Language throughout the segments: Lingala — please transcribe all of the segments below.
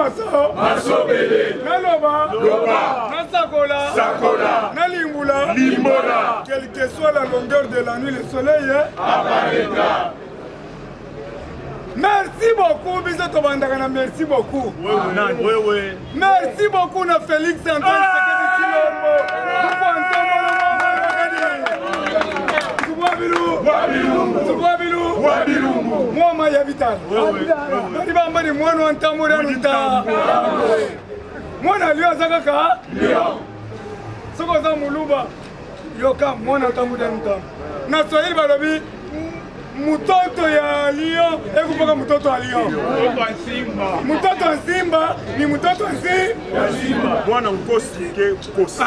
maso Masobele. Naloba Loba. Nasakola Sakola. Nalimbula Limbola. Quelle que soit la longueur de la nuit, le soleil Apparaîtra. Merci beaucoup, Biso Tobandagana, merci beaucoup. Oui. Merci beaucoup, na Félix Antoine Sekedi Chilombo. Wabilumbu. Mwama ya vital. Bariba mbani mwana wantamura nuta. Mwana liyo zakaka? Liyo. Soko za muluba. Yoka mwana wantamura nuta. Na Swahili balobi mutoto ya lion ekupaka mutoto ya lion. Mutoto wa simba ni mutoto wa simba. Mwana mkosi ke kosi.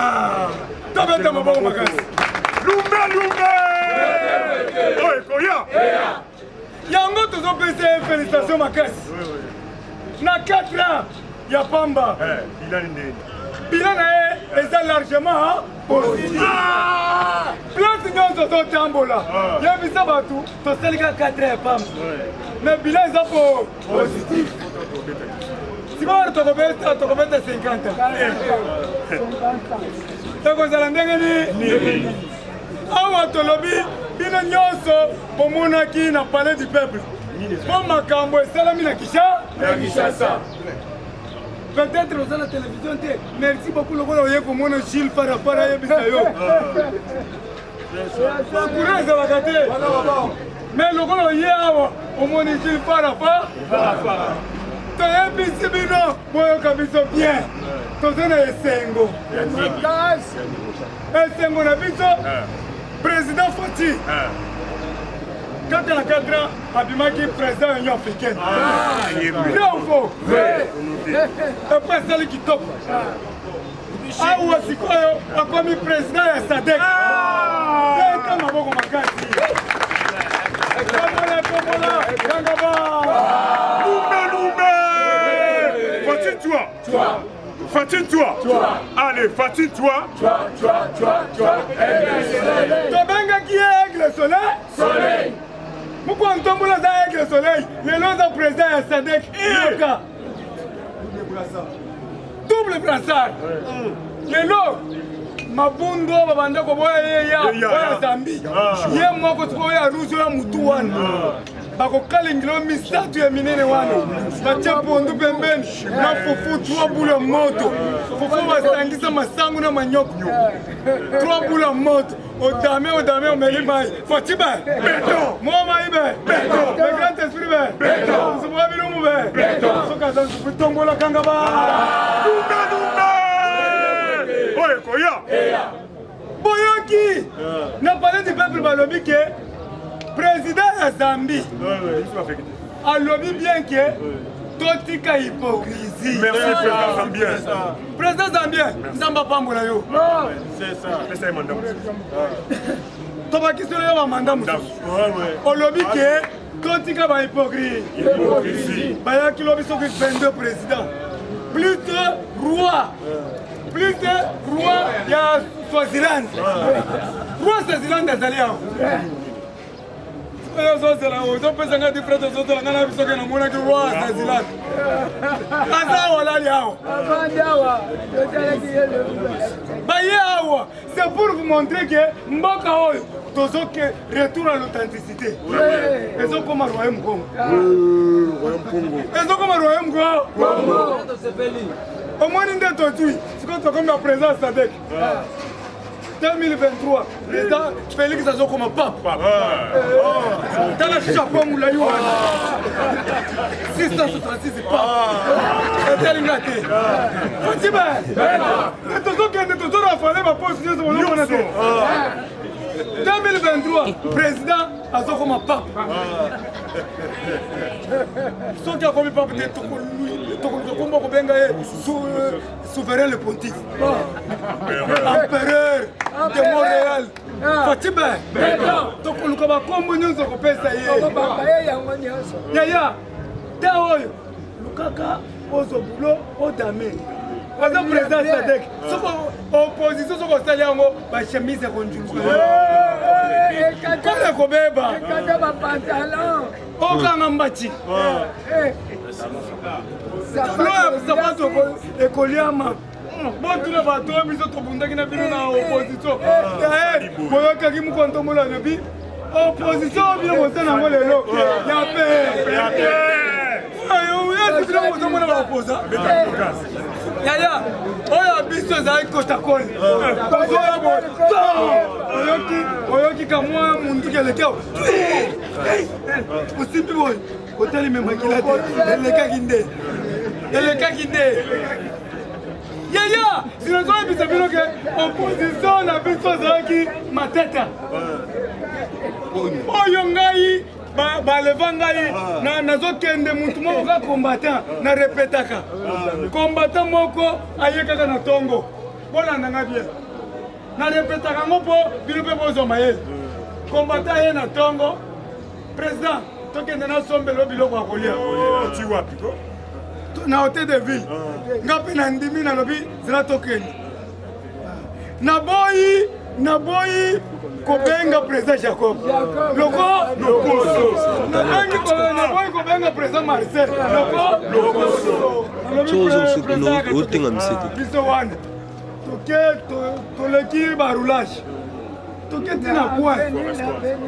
Tabeta maboko makasi. Lumbe. Oye koya. Yango tozo pese félicitations makasi. Na 4 ans ya pamba. Bilani ndeni. Bilan est largement positif. Place nyonso totambola. Yebisa batu tosalika 4 ans ya pamba. Mais bilan eza positif. Sikoyo tokobeta 50 ans. Tokozala ndenge nini? Awa tolobi bino nyonso bomonaki na palais du peuple. Po makambo esalami na Kinshasa. Peut-être aux la télévision. Merci beaucoup le gars pour mon Gilles Farafara Yebisayo. Courage à la gâté. Mais le gars hier au mon Gilles Farafara. T'as un bino, moi kabiso bien. Tozana esengo. Esengo na biso. Président Fati. Quand il a 4 ans, Abimaki président de l'Union africaine. Vrai ou faux? Vrai. Après celle qui top. Awa Sikoyo a commis président de SADC. C'est un maboko makasi. Komola, Kangaba. Fatine-toi. Fatine-toi. Allez, fatine-toi. Tobenga qui est aigle soleil. Pourquoi on tombe là avec le soleil? Les lois président à Sadek. Double brassard. Les lois. Mabundo babanda ko boya ya Zambi. Ye moko tko ya ruzo ya mutu wana. Bako kalingilo misatu ya minene wana. Bacha pondu pembeni. Na fufu 3 boules moto. Fufu basangisa masangu na manyoko. 3 boules moto. Odame omelima. Fatiba. Beto. Moma ibe. Beto. Le grand esprit be. Beto. Subwa bilumu be. Beto. Soka za kutombola kangaba. Oye koya. Boyoki. Na palais du peuple balobi ke président ya Zambie. A lobby bien que totika hypocrisie. Merci président Zambien. Président Zambien, Nzamba pambola yo. C'est ça. C'est ça mandat. Tobaki solo yo mandat musu. O lobby que totika ba hypocrisie. Bayaki lobby so que 22 présidents. Plus de roi. Plus de roi ya Swaziland. Roi Swaziland azali yao. Ils ont pensé que des frères de Zoto, on a vu que nous avons dit roi Swaziland. C'est pour vous montrer que Mboka Oyo, retour à l'authenticité. Ils ont comme un royaume Congo. Ils ont comme un royaume Congo. Au moins, nous avons dit, c'est comme la présence Sadek. 2023, président Félix Azo comme pape. Dans la chapeau moulaïou. 666 pape. Et tel ingate. Fatime. Et tout ce qui est tout ça, il fallait ma poste sur mon nom. 2023, président Azo comme pape. Ceux qui ont commis pape de Tokoumbo Kobenga souverain le pontife. Empereur de Montréal. Fatime. Tokoluka bakombo nyonso kopesa ye. Yaya. Taoyo. Lukaka ozobulo odame. Aza président Sadek. Soko opposition soko sali yango ba chemise konjungu. Kala kobeba. Kanda ba pantalon. Okanga mbachi. sapato ekoliama botuna bato biso tobundaki na bino na opposition boyokaki mokontombola alobi opposition bino mosana yango lelo ya pe yesi bino mozomona baoposa yaya oyo biso ezalaki kotakoli oyoki kamwa munduki elekeo osimbi boye otali memakila te elekaki nde yaya sinazoyebisa bino ke opposition na biso ezalaki mateta oyo ngai baleva ngai nazokende mutu moko ka combattant na repetaka combattant moko aye kaka na tongo bolanda nga bien na repetaka ngo mpo bino mpe bozwa mayele combattant aye na tongo président tokende nasombelo biloko ya kolia na hotel de ville nga mpe na ndimi nalobi zela tokende naboyi kobenga président Jacob naboyi kobenga président Marcel biso wana toleki baroulage toketi na kwan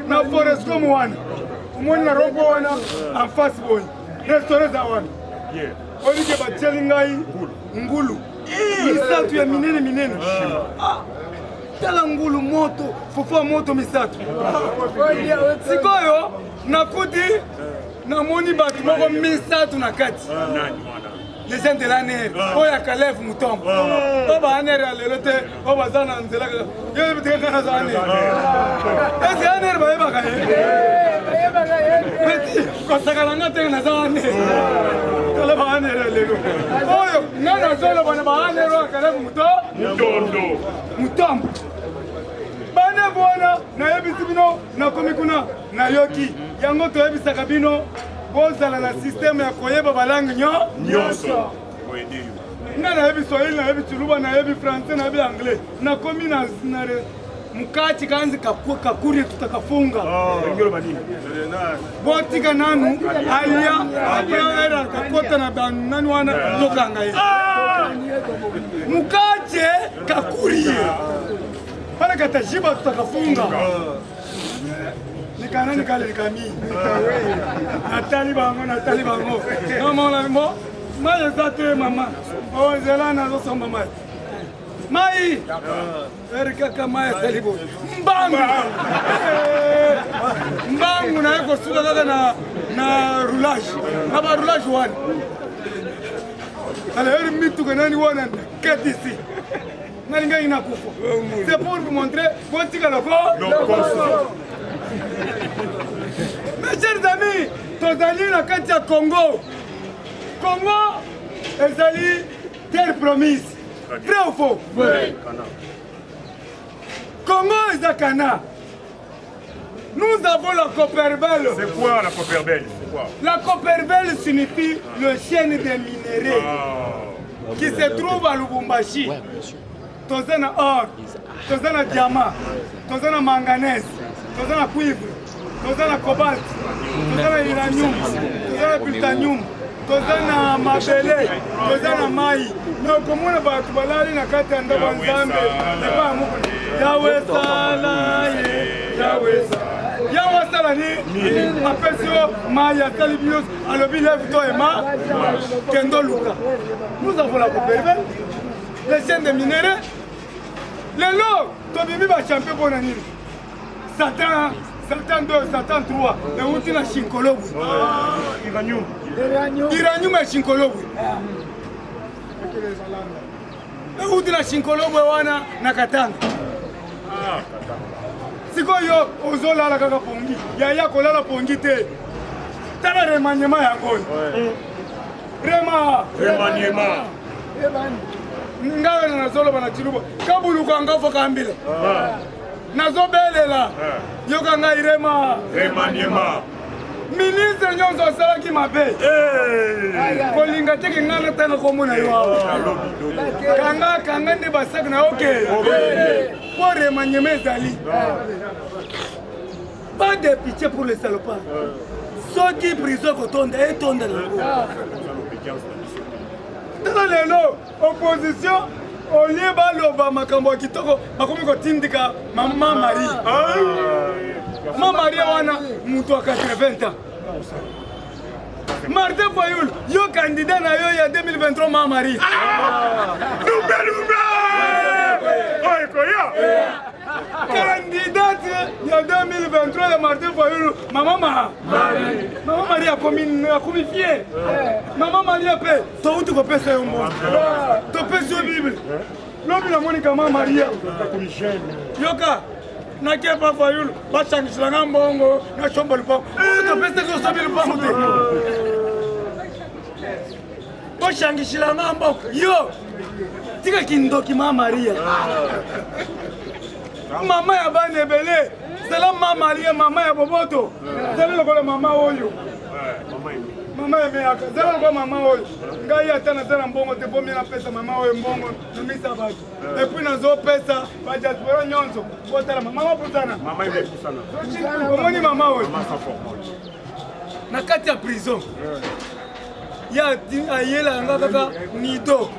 na forescom wana omoni na rompo wana en face boye restaurant za wana olike batieli ngai ngulu misatu ya minene tala ngulu moto fufa moto misatu sikoyo nakuti namoni bato moko misatu na kati les gens de l'ANR oyo ya Calef Mutombo oyo ba-ANR ya lelo te oyo baza na nzela yo tekaka naza ANR ese ANR bayebaka ye peti kosakana nga tenge naza ANR tala ba-ANR ya lelo oyo nga nazoloba na ba-ANR oyo ya Calef Mutombo bane bona nayebisi bino nakomi kuna nayoki yango toyebisaka bino bozala na systeme ya koyeba balangue nyonso nga nayebi swahili nayebi chiluba nayebi français nayebi anglais nakomi na mukati kanzi kakuri tutakafunga botika nanu aya apeera kakota na banani wana tokanga ye mukache kakuri pale katajiba tutakafunga nikana nikale nikami natali bango nomona mo mai zate mama o zelana zo somba mai erika kama salibo mbangu na yako suka kaka na roulage na ba roulage wana alors mitu kanani wana ketisi nalinga inakufa c'est pour vous montrer botika loko mes chers amis tozali na kati ya Congo ezali terre promise vrai ou faux Congo eza Cana. Nous avons la Copperbelle. C'est quoi la Copperbelle? La Copperbelle signifie le chêne des minéraux qui se trouve à Lubumbashi. Tozana or, tozana diamant, tozana manganèse, tozana cuivre, tozana cobalt, tozana uranium, tozana plutonium, tozana mabele, tozana mai. Nous komona batu balali na kati ya ndaba nzambe. Yahweh sala ye, Yahweh sala. Yahweh sala ni apesio maya talibios alobi lève-toi et ma kendo luka. Nous avons la Copperbelle, les chaînes de minéraux. Les lots, Tobibi va champion pour l'année. Satan 2, Satan 3, et où tu n'as Shinkolobu. Iranium. Iranium et Shinkolobu. Et où tu n'as Shinkolobu wana Nakatanga. Siko yo, ozola la kaka pongi. Yaya kola la pongi te. Tala remaniema ya ngoi. Remaniema. Ngawe nazolo bana chiluba kabuluka ngafo kambile nazobelela yoka nga irema Remaniema. ministre nyonzo asalaki mabe kolinga teke ngana tanga komona yo kanga nde basaki na oke po remaniema ezali pas de pitié pour les salopards soki prison kotonda etonda nango tala lelo opposition olie baloba makambo ya kitoko bakomi kotindika Mama Marie. Mama Marie wana mutu wa 80 ans. Martin Fayulu, yo candidat na yo ya 2023 Mama Marie. Candidate ya 2023 ya Martin Fayulu, Mama Marie a commis fier. Mama Marie a fait, toi où tu peux passer un mot. Tu peux passer Bible. L'homme la Monica Mama Marie. Yoka. Na kepa Fayulu, ba changisha nga mbongo, na chombo lipo. Tu peux passer que ça lipo. Ba changisha nga mbongo. Yo. Tika kindoki Mama Maria. Mama ya bane belé, c'est la Mama Maria, Mama ya boboto. C'est le Mama Oyo. Mama ya meaka, c'est le Mama Oyo. Ngai atana tana mbongo te bomi na pesa Mama Oyo mbongo, numisa bato. Et puis nazo pesa, ba diaspora nyonso. Botala Mama putana. Mama ile kusana. Omoni Mama Oyo. Mama sa forme. Na kati ya prison. Ya ayela nga kaka nido.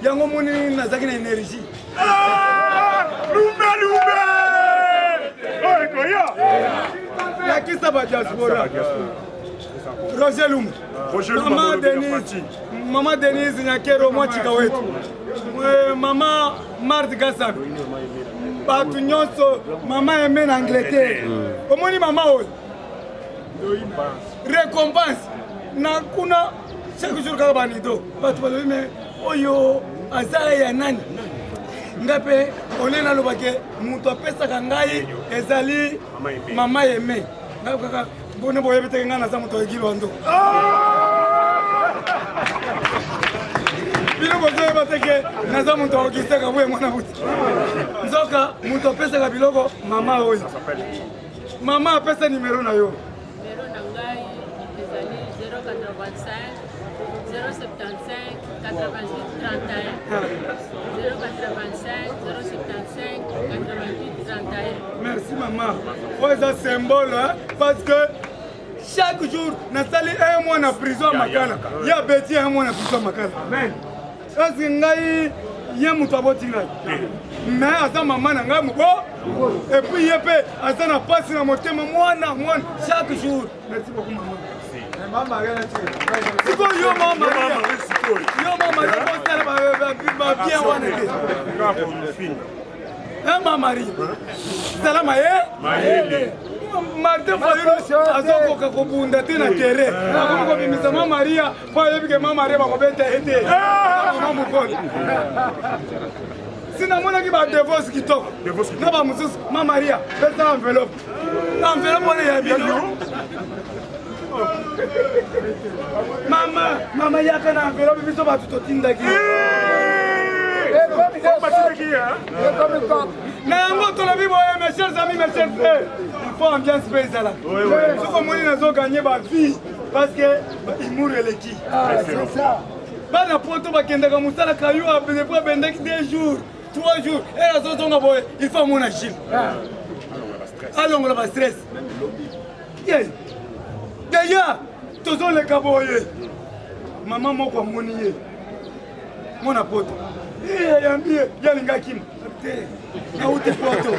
Yango moni nazaki na énergie. Lumbe! Oh, Koya! La qui ça va diaspora? Roger Lumbe. Maman Denise Nyakero Mwachika wetu. Mama Marthe Gassan. Batu nyonso Mama Aimé na Angleterre. Omoni Mama oyo. Récompense. Na kuna chaque jour kaka banido. Batu balobi me oyo azala ya nani? Ngape olena lobake mutu apesaka ngai ezali Mama Aimé. Ngape kaka mbone boye beteke ngana za mutu egilo ndo. Bino bozoye bateke naza mutu okisaka boye mwana buti. Nzoka mutu apesaka biloko Mama oyo. Mama apesa numero na yo. Numero na ngai ezali 085 075 88 31 085 075 88 31. Merci maman. Ouais, ça symbole hein, parce que chaque jour nasali un mois na prison makala. Ya beti un mois na prison makala. Amen. Parce que ngai ya mutu aboti ngai. Mais asa maman na ngai muko et puis yepe asa na pasi na motema mwana chaque jour. Merci beaucoup maman. Mama Maria Siko yo Mama Maria. Yo Mama Maria ba bien wana ke. Bravo une fille. Mama Maria. Salama ye? Martin Fayulu azokoka kobunda te na tere. Akomi kobimisa Mama Maria po ayebike Mama Maria bakobeta ete. Mama mokoli. Sina monaki ba divorce kitoko. Na ba mususu Mama Maria pesa enveloppe. Enveloppe wana ya bino. Mama yaka na enveloppe biso batu totindaki. Na yango tolobi boye mes chers amis, mes chers frères, il faut ambiance pays là. Ce que moi nazo gagner ba vie parce que humour eleki. C'est ça. Bana poto bakendaka musala kayo après pour bendaki 2 jours, 3 jours et la zozonga boye, il faut mon agile. Alors la stress. Yeah. D'ailleurs, tozo le kaboye. Maman moko moniye. Mon apoto. Eh yambie yalinga kim. Na uti poto.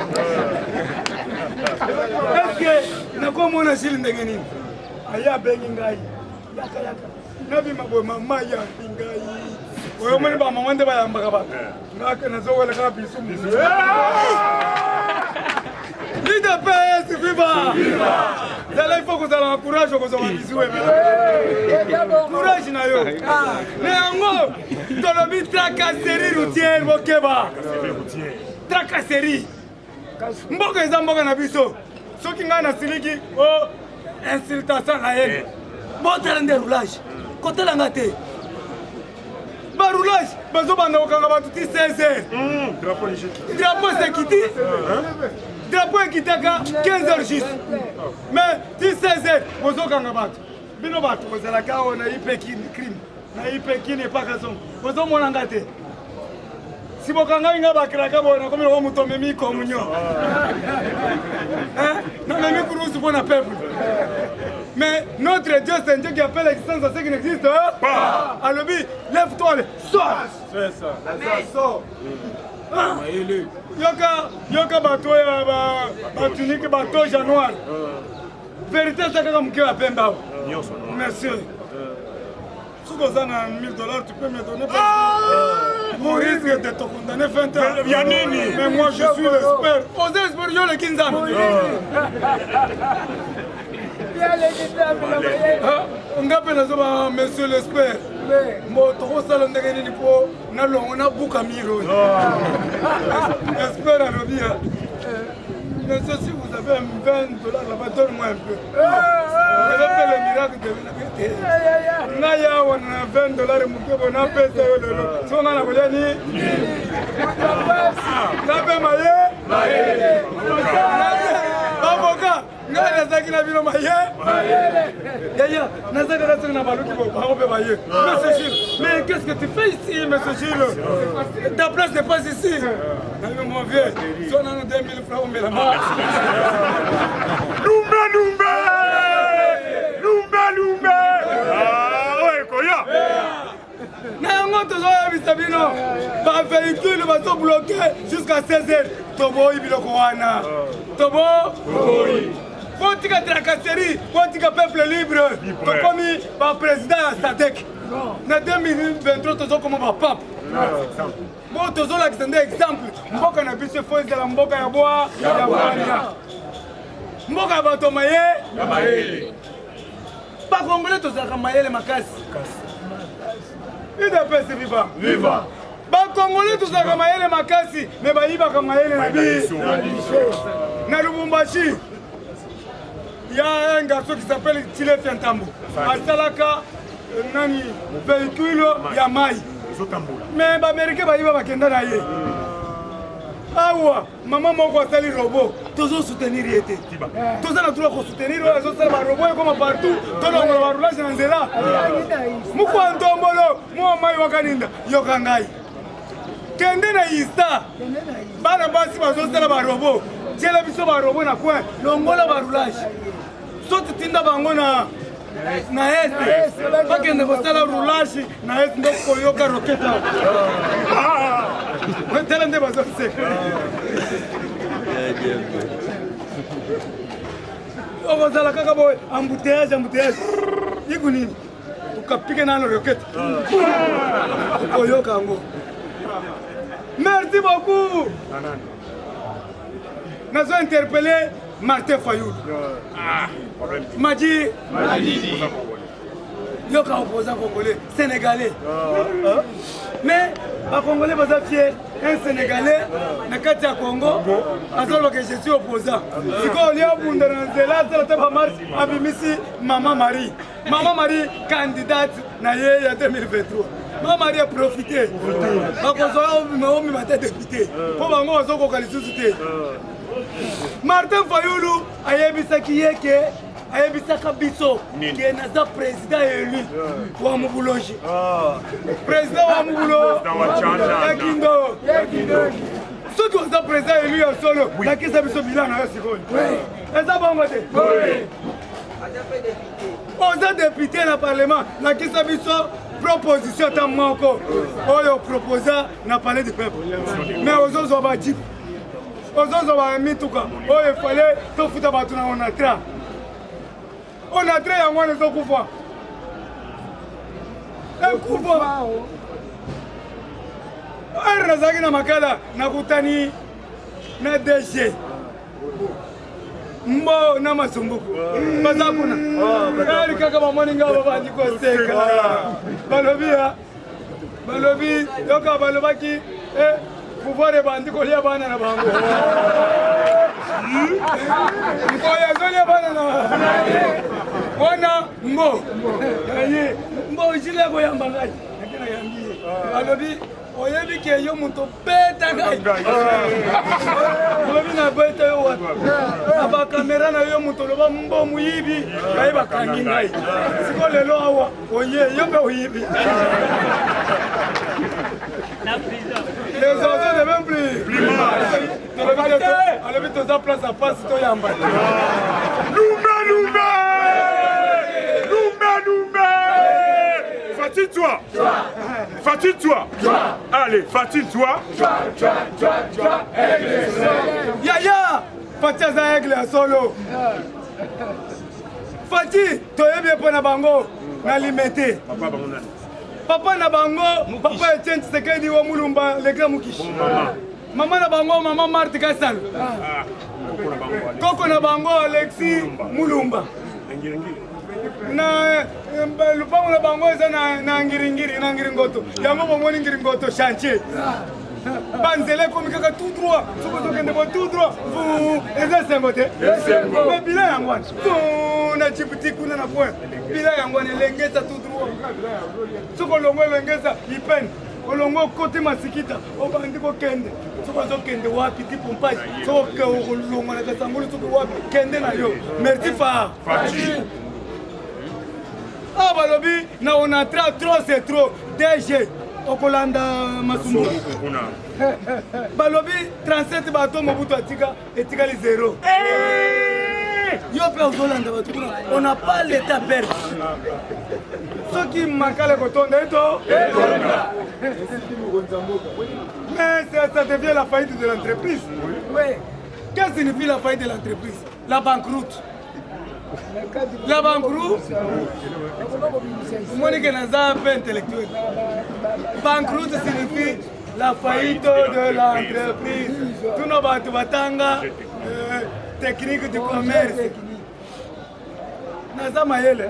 Est-ce que na ko mona shili ndenge nini? Aya bengi ngai. Yaka. Nabi mabo mama ya ngai. Oyo moni ba mama ndeba yamba ba. Ngaka nazo wala ka bisu. Leader PS viva! Là il faut que vous ayez courage que vous ayez bisou. Courage na yo. Mais yango tolobi tracasserie routière bokeba. Tracasserie. Mboka eza mboka na biso. Soki nga na siliki o insultation na yene. Botala nde roulage. Kotela ngate. Ba roulage bazo banda okanga batu ti 16h. Drapeau c'est quitté. Drapeau est quitté à 15h juste. Mais 16h, vous avez un bateau. Bino bateau, vous avez la carte, on a eu crime. On a eu Pékin et pas raison. Vous avez mon engagé. Si vous avez un bateau, vous avez un bateau communion. Non, mais pour nous, c'est pour le peuple. Mais notre Dieu, c'est un Dieu qui appelle l'existence à ce qui n'existe pas. Alors, lève-toi, sors. C'est ça. Sors. Yoka bateau ya tunique bateau januar. Vérité c'est comme qui a pemba. Merci. Si tu as $1000, tu peux me donner mon risque de te condamner 20 ans. Mais moi je suis l'expert. Osez espérer yo le Kinzam. On appelle ça monsieur l'expert. Moi, trop salon de gagner pour on a beaucoup miro. J'espère à l'obia. Mais si vous avez $20 là-bas, donne-moi un peu. Je vais faire le miracle de la vérité. Naya, on a $20 et on a payé le lot. Si on a la volée, avocat, mais qu'est-ce que tu fais ici, monsieur Gilles? Ta place n'est pas ici. Mon vieux, si on a 2000 francs, on met la main. Lumba. Ah, ouais, Koya. Par véhicule, va se bloquer jusqu'à 16h. Tobo, il Bilokoana. Tobo, quand tu as tracasserie, quand tu as peuple libre, tu as commis par président à Sadek. En 2023, tu as comment va pape. Bon, tu as un exemple. Mboka na biso foi de la mboka ya bois, ya bois. Mboka ba to maye. Pas congolais to zaka maye le makasi. UDPS viva. Viva. Ba congolais to zaka maye le makasi, mais ba yiba ka maye le biso. Na Lubumbashi. Il y a un garçon qui s'appelle Tile Fiantambo. À Salaka, nani véhicule ya mai. Mais les Américains vont kenda na ye. Awa, maman moko asali robot, tozo soutenir yete. Toza na tula ko soutenir o azo sala ba robot comme partout, tono ngolo ba roulage na nzela. Muko ndombolo, mo mai wakaninda, yokangai. Kende na ista. Bana basi bazo sala ba robot. Jela biso ba robot na coin, longola ba roulage. Sote tinda bango na este, bakende kosala roulage na este ndo koyoka roketa. Tela nde bazose. Okozala kaka boy embouteillage. Yiku nini? Ukapike na roketa. Koyoka ngo. Merci beaucoup. Nous avons interpellé Martin Fayoul. Madi. Yoka opposant congolais, sénégalais. Mais les Congolais sont fiers. Un Sénégalais, dans le Congo, je suis opposant. Si on est au bout de la marche, Maman Marie. Maman Marie, candidate en 2023. Maman Marie a profité. Député. Martin Fayoulou a ayebisaka biso ke naza président élu wa Mubulonji. Président wa Mubulo Yakindo. Soki oza président élu ya solo nakisa biso bilan na yo sikoyo. Eza bongo te. Oza député na parlement nakisa biso proposition ta moko oyo proposa na palais du peuple. Mais ozozwa ba jipe. Ozozwa ba mituka oyo fallait tofuta batu na onatra. On a très à moi les coups. Un coup. Un razaki na makala na kutani na DG. Mbo na masumbuku. Bazakuna. Ari kaka mamoninga babandi ko seka. Balobi yoka balobaki pouvoir de bandi ko lia bana na bango. Mkoya zolia bana na. Wana mbo jile ko yambangaji nakina yambie alobi oyebi ke yo muntu peta ngai oyebi na beta yo wa aba kamera na yo muntu loba mbo muyibi kai bakangi ngai siko lelo awa oye yo be oyibi la prison les enfants ne même plus mal alobi toza place à face to yamba Lumba toi. Fatih, toi. Allez, Fatih, toi. Yaya, Fatih aza aigle ya solo. Fatih, toyebi epo na bango na limete. Papa na bango, papa Etienne Tshisekedi wa Mulumba, le grand Mukishi. Maman na bango, maman Marthe Kassal. Koko na bango, Alexis Mulumba. Na lupango na bango eza na ngiringoto. Yango bomoni ngiringoto chantier. Banzele komi kaka tout droit. Soko tokende bo tout droit. Eza sengote. Mais bila yango wana. Na Djibouti kuna na point. Bila yango wana lengeza tout droit. Soko longo lengeza ipen. Olongo kote masikita. Obandi ko kende. Soko zo kende wapi ti pompage. Soko longo na kasangulu soko wapi kende na yo. Merci fa. Ah balobi na on a trop c'est trop. DG Okolanda Masumbu. Balobi 37 bateaux Mobutu atika etikali 0. Yo pe Okolanda bateau on n'a pas l'état belge. Ce qui manque le coton d'eto. Mais ça devient la faillite de l'entreprise. Oui. Qu'est-ce que signifie la faillite de l'entreprise? La banqueroute. La banqueroute, Monique Naza un peu intellectuel. Banqueroute signifie la faillite de l'entreprise. Tout nos batanga, technique du commerce. Naza Mayele.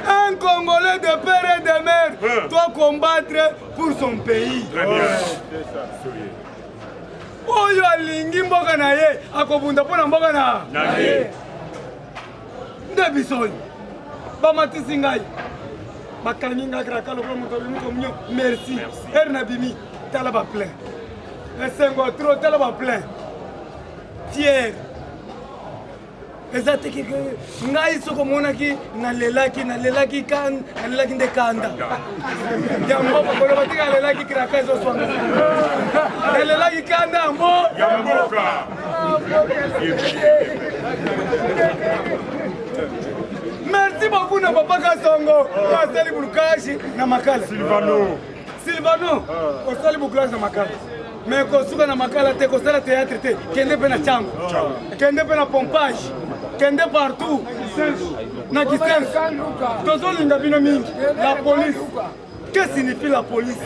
Un Congolais de père et de mère doit combattre pour son pays. Très bien. C'est ça. Oyo alingi mboka na ye akobunda pona mboka na ye nde biso bamatisi ngai bakangi ngai kaka lokola moto abimi komunio merci ere na bimi tala baplein esengo tro tala baplein fier eza teke ngai soko omonaki nalelaki nde kanda yango bakolo batika nalelaki kiraka ezoswanga nalelaki kanda yango merci beaucoup na papa Kasongo asali bulukashi na makala Silvano osali bulukashi na makala mais kosuka na makala te kosala théâtre te kende pe na chango kende pe na pompage kende partout na kisenso tozolinga bino mingi la police. Que signifie la police?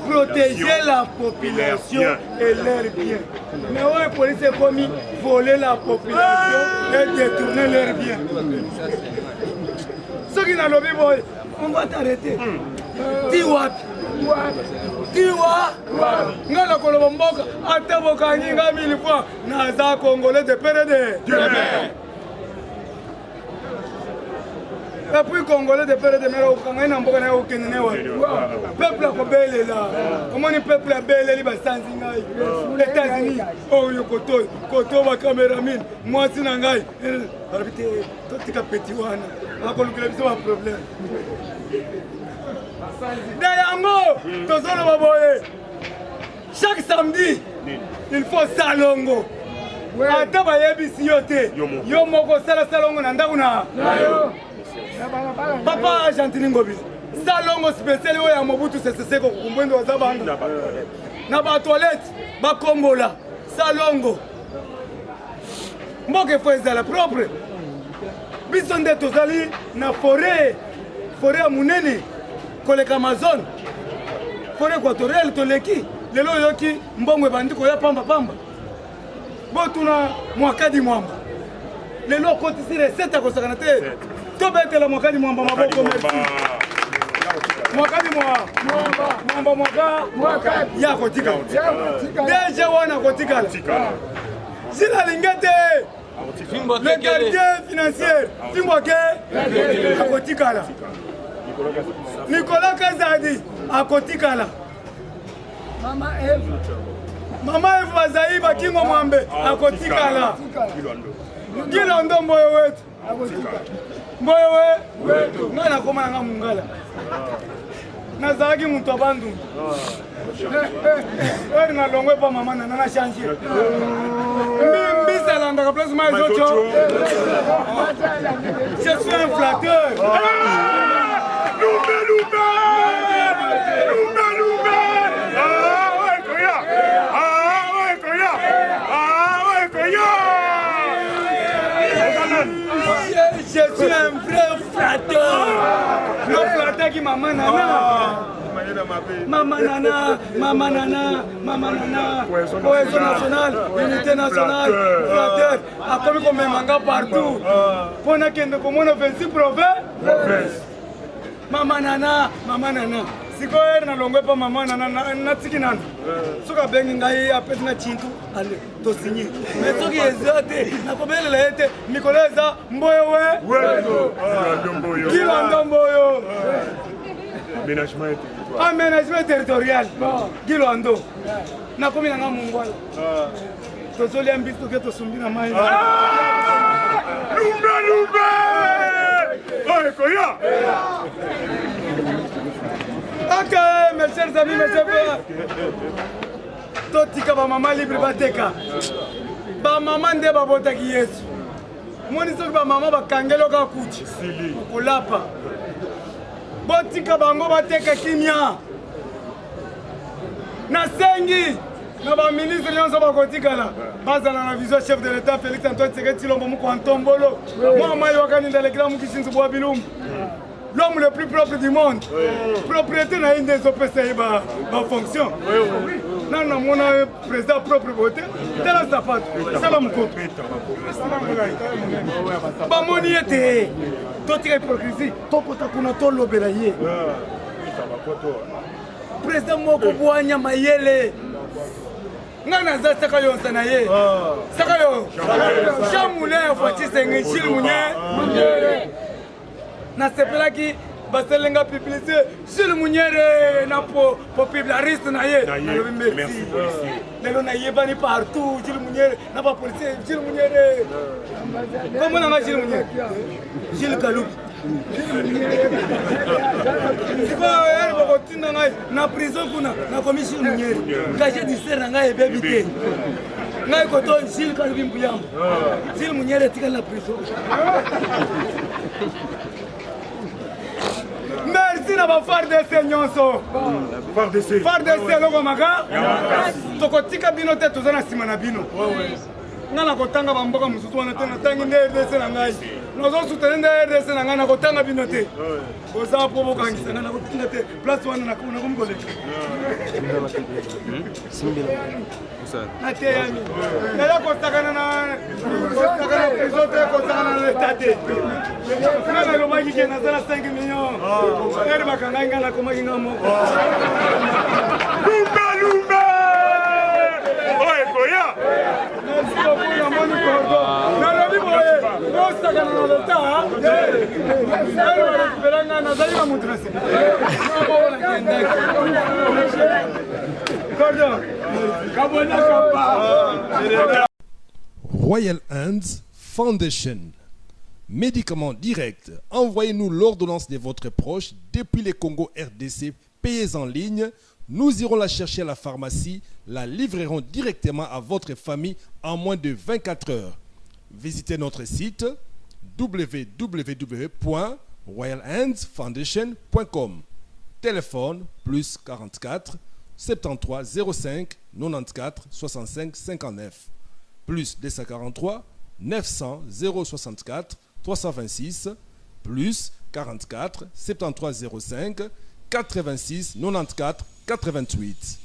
Protéger la population et leurs biens. Mais ouais, la police est commis voler la population et détourner leurs biens. Ceux qui n'ont pas boy, on va t'arrêter. Tiwapi. Tiwa. Ngala koloba mboka ataboka nyinga 1000 fois naza Congolais de PRD. Et puis Congolais de PRD de mero kanga na mboka na yo kenene wa. Peuple a kobelela. Comment ni peuple a beleli ba sanzi ngai. États-Unis. Oh yo koto ba cameraman. Moi sina ngai. Arabite to tika petit wana. Akolukela biso ba problème. Dayango, tozolo baboye. Chaque samedi, il faut salongo. Ata bayebisi yo te. Yo moko sala salongo na ndako na. Papa Gentili Ngobila. Salongo spécial oyo ya Mobutu Sese Seko kumbwendo waza banga. Na ba toilette, ba kombola, salongo. Mboke fo ezala propre. Biso nde tozali na forêt ya munene. Koleka Amazon, forêt équatoriale toleki, lelo yoki mbongwe bandiko ya pamba. Botuna mwakadi mwamba. Lelo kotisi recette kosakana te. Tobetela mwakadi mwamba maboko merci. Mwakadi mwamba ya kotika. Deja wana kotika. Sina lingete. Le gardien financier, Fimboke, à Kotikala. Nicolas Kazadi, à Kotikala. Maman Eve Bazaï, Bakingo Mwambe, à Kotikala. Gilondo Mboyo Mboyo, Nana Komanga Mungala. Nazaki Muntobandu. Na longwe pa maman na changer. Mbisa landa ka place ma Je suis un flatteur. Je suis un vrai flatteur. Le flatteur qui maman nana. Maman nana, maman nana, maman nana. Cohésion nationale, unité nationale, flatteur. Après qu'on met manga partout. Pour qu'on ait 26 provinces. Maman nana, maman nana. Si vous avez un longue pas maman nana, natiki nana. Ce que vous avez appelé na chintu, allez, to signer. Mais ce qui est zété, na combien il a été, Nicolas Mboyo ouais. Qui l'a Mboyo? Aménagement territorial. Qui l'a ndo? Na combien na mungwala? To soli ambisto que to sumbi na mai. Lumbe. Oh, Koya. Ok, mes chers amis, mes chers frères. Totika ba maman libre bateka. Ba maman nde ba botaki Yesu. Moni soki ba maman ba kangelo ka kuchi. Kulapa. Botika bango bateka kimia. Na sengi. Na ba ministre nyonso ba kotikala. Bazala na vision chef de l'État Félix Antoine Tshisekedi Tshilombo mu Ntombolo. Moi mai wakani ndalekela mu kisinzu bwa bilumbu. L'homme le plus propre du monde. Propriété n'a une des OPCI en fonction. Non, non, mon président propre voté. C'est la sapato. C'est la moukoto. Bah, mon y était. Toi, tu es hypocrisie. Toi, tu as ton lobelaye. Président Moko Boanya Mayele. Nana za saka yo sanaye. Saka yo. Chamune fati sengi chil munye. Na sepela ki baselenga publicité sur Mouniere na populariste na ye. Merci. Lelo na ye bani partout Gilles Mouniere na ba policier Gilles Mouniere. Comment na Gilles Mouniere? Gilles Kaloubi. C'est pas elle va continuer na prison kuna na commission Mouniere. Caché du ser na ngai bébité. Ngai ko to Gilles Kaloubi mbuyamba. Gilles Mouniere tika la prison. Merci na ba FARDC nyonso. FARDC loko maka. Tokotika bino te tozana sima na bino. Ngana kotanga ba mboka mususu wana te na tangi nde RDC na ngai. Nozo soutenir nde RDC na ngai na kotanga bino te. Oza po bokangisa na kotinga te. Place wana na kuna komgole. Simbila. Ate yami. Nela kostakana na prison te kostakana na l'État te. Ngana lo magi ke na 5 millions. Ere bakanga ngana ko magi ngamo. Lumba. Oye Koya. Merci beaucoup na moni kordo. Na lobi boye. Kostakana na l'État. Ere bakanga na zali mutrase. Royal Hands Foundation. Médicaments directs. Envoyez-nous l'ordonnance de votre proche depuis le Congo RDC. Payez en ligne. Nous irons la chercher à la pharmacie. La livrerons directement à votre famille en moins de 24 heures. Visitez notre site www.royalhandsfoundation.com. Téléphone plus 44 73 05 94 65 59 plus 243 900 064 326 plus 44 73 05 86 94 88.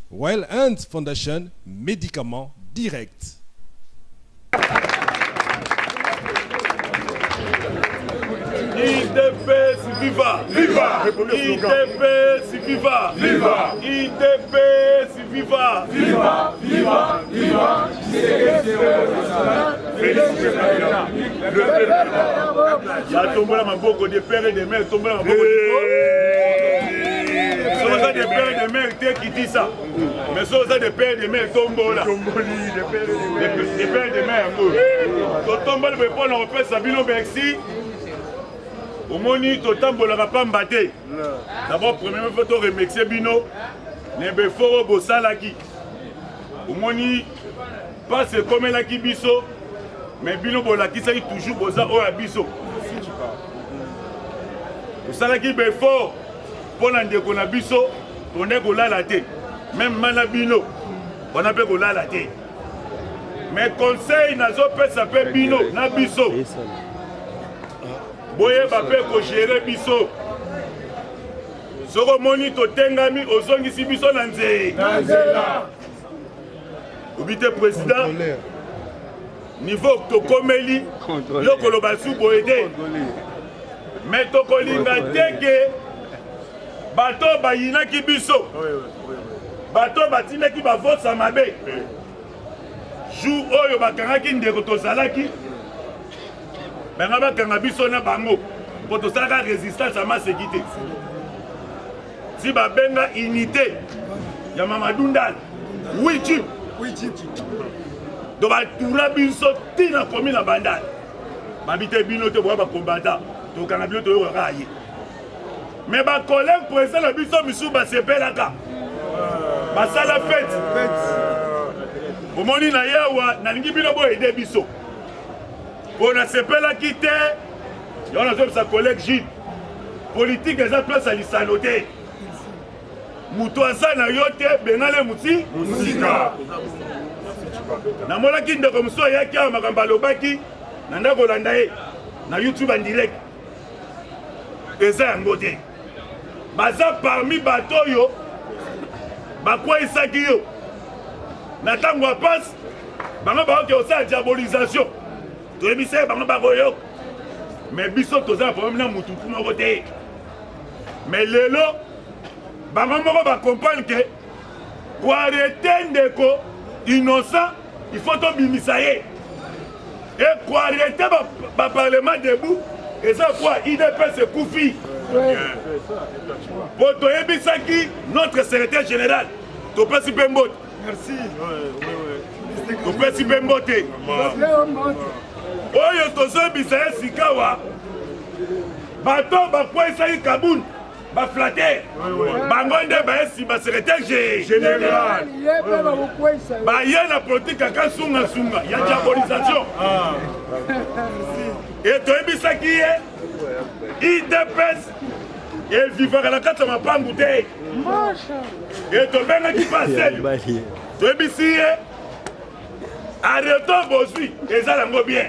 Royal Hands Foundation, médicaments directs. IDPS viva! Viva! IDPS viva! Viva! IDPS viva! Viva! Viva! Viva! La tombola maboko de père et de mère, tombola maboko de des pères et de mères qui dit ça. Mais ça des pères et de mères tombola. Des pères et de mères. Tombola me prend en fait Sabino merci. Au moni totambola pas mbaté. D'abord premièrement faut to remercier bino nembe foro bosalaki. Au moni passe comme la kibiso mais bino bolakisaki toujours boza oyo ya biso tosalaki befort mpo na ndeko na biso tonde kolala te même mana bino wana mpe kolala te mais conseil nazopesa mpe bino na biso boyeba mpe kogere biso soki omoni totengami ozongisi biso na nzela obi te président niveau tokomeli lokoloba su boye te me tokolinga teke bato bayinaki biso bato batindaki bavosa mabe jour oyo bakangaki ndeko tozalaki banga bakanga biso na bango mpo tosalaka résistance amaseki te si babenga unité ya Mamadou Ndala wichip do batura biso tina komi na bandala babite bino te boya bakombata tokanga bino toyokoka ye me bacollègue président na biso misu basepelaka basala fete omoni na yawa nalingi bino boyede biso mpo nasepelaki te yo nazobisa collègue Gilles politique eza place ya lisano te mutu aza na yo te bengale musika namonaki ndeko mosusu ayaki awa makambo alobaki na ndako kolanda ye na YouTube en direct eza yango te baza parmi bato oyo bakweyisaki yo na ntango ya pasi bango bakoki osala diabolisation toyebisa ye bango bakoyoka mais biso toza na problème na mututu moko te mais lelo bango moko bacomprendre ke koarrete ndeko innocent il faut tobimisa ye et koarrete baparlement debout eza kwa IDPS ekufi po toyebisaki notre secrétaire général topesi mpe mbote topesi mpe mbote oyo tozoyebisa ye sikawa bato bakweyisaki kabuni baflater bango nde bayesi basecrétaire général baye na politique aka sungasunga ya diabolisation e toyebisaki ye IDPS evivaka na kati ya mapangu te e tobengaki pasel toyebisi ye arreto bozwi eza yango bien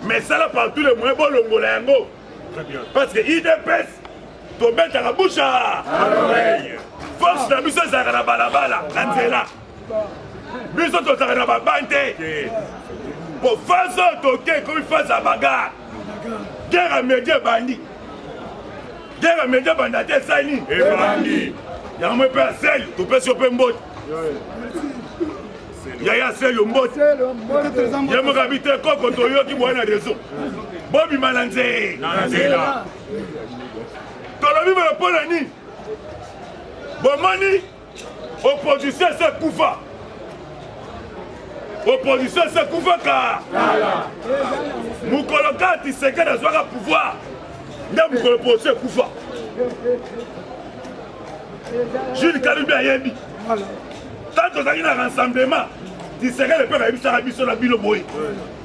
mais sala par tous les moyens bolongola yango parce que IDPS tobetaka bouche à l'oreille force na biso ezalaka na balabala na nzela biso tozalaka na babante po fase oyo toke ekomi fase ya bagare guerre ya média ebandi guerre ya média ebandi ate esali ebandi yango mpe aseli topesi yo mpe mbote yaya aseli yo mbote ye moko abi te koko toyoki boye na réseau bobima na nzela tolobi boye mpo na nini bomoni opposition esekufa opposition esekufaka mokolo kaka Tshisekedi azwaka pouvoir nde mokolo opposition ekufa Jules Kalumbi ayebi tant tozalaki na rassemblement Tshisekedi mpe bayebisaka biso na bino boye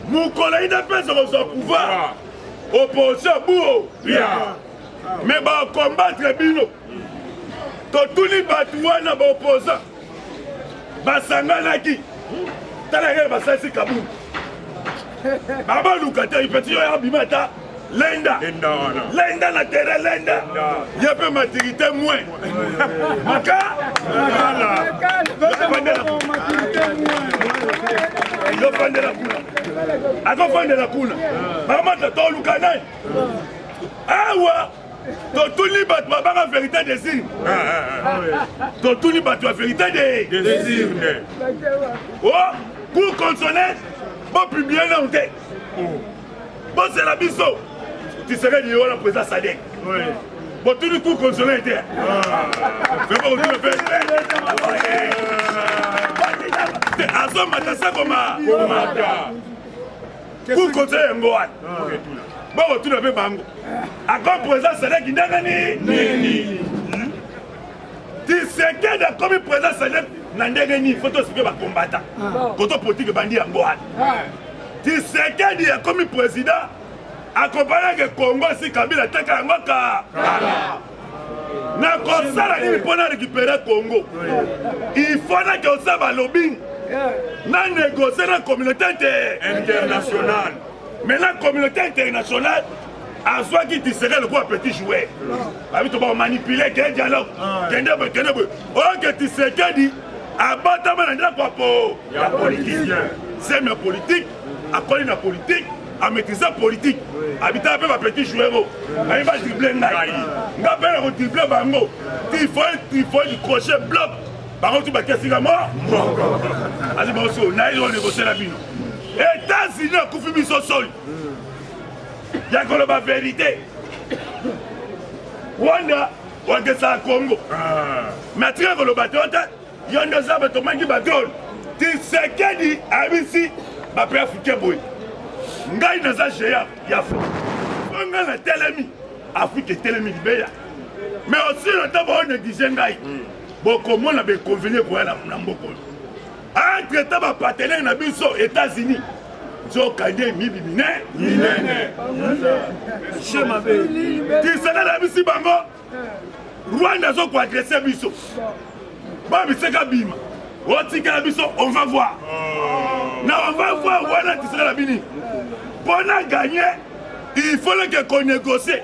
mokolo IDPS ekozwa pouvoir opposition buo mais bakombattre bino totuni bato wana baopposant basanganaki tala yeke basalisi kabuni babaluka te ipeti yo yabima ata lenda na terrain lenda ye mpe maturité moins maka yofandela kuna akofandela kuna bakamata toluka nani awa totuni bato babanga vérité désir totuni bato ya vérité désir o cour consonnaire bopiblie nao te bosela biso Tshisekedi yo wana président Sadek botuni cour consonnaire te azomata sa komata cour consonnaire yango wana bokotuna mpe bango ako président Sadek ndenge nini Tshisekedi akomi président Sadek na ndenge nini fo tosike bakombata koto politique bandi yango wana Tshisekedi est comme président, accompagné que Congo si Kabila teka yango kala. Na kosala nini pour récupérer Congo. Il faut que ça va lobbying. Na négocier la communauté internationale. Mais la communauté internationale a soit qui serait le quoi petit jouet. Avec tout manipuler quel dialogue. Oh que Tshisekedi abattre mandra quoi pour la politique. C'est ma politique, à quoi la politique, à maîtriser la politique. Habiter un peu ma petit jouet. Il va dribbler ngai. Nga ben on dribbler bango. Il faut du crochet bloc. Par contre tu vas casser la mort. Allez bon so, naïs on négocier la bino. États-Unis a coupé mis au sol. Il y a que la vérité. Rwanda, on est ça à Congo. Mais tu as le bateau, il y a un autre qui bateau. Tu sais qu'il dit, à ici, ma père Africain boy. Ngai naza géant, il y a fait. On a la télémie, Afrique est télémie libéa. Mais aussi le temps on est disant ngai. Bon comment on a bien convenu pour aller à Mboko. Entre temps ma partenaire na biso États-Unis. Zokande mibimine inene chema be tisana la bisi bango Rwanda zo ko agresser biso ba biseka bima otika la biso on va voir voilà tisana la bini pour gagner il faut qu'on négocie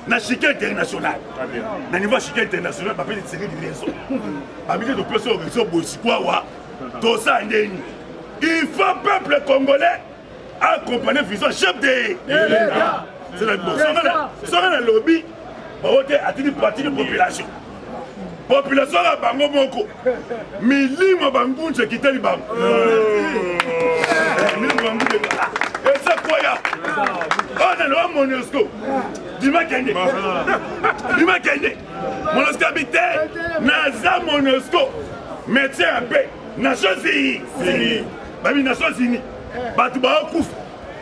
na chiquet international na niveau chiquet international ba peut série de raison ba milieu de personnes réseau bosikwa wa to ça ndeni il faut peuple congolais accompagner vision chef de l'État. C'est la bourse. Sur un lobby, on a une partie de la population. La population a bango moko. Milima bango je quitte les bango. Et c'est quoi ya? On a le Monusco. Dis-moi Kende. Dis-moi Kende. Monusco habité. Naza Monusco. Métier à paix. Nations Unies. Bami Nations Unies. Batu ba okufa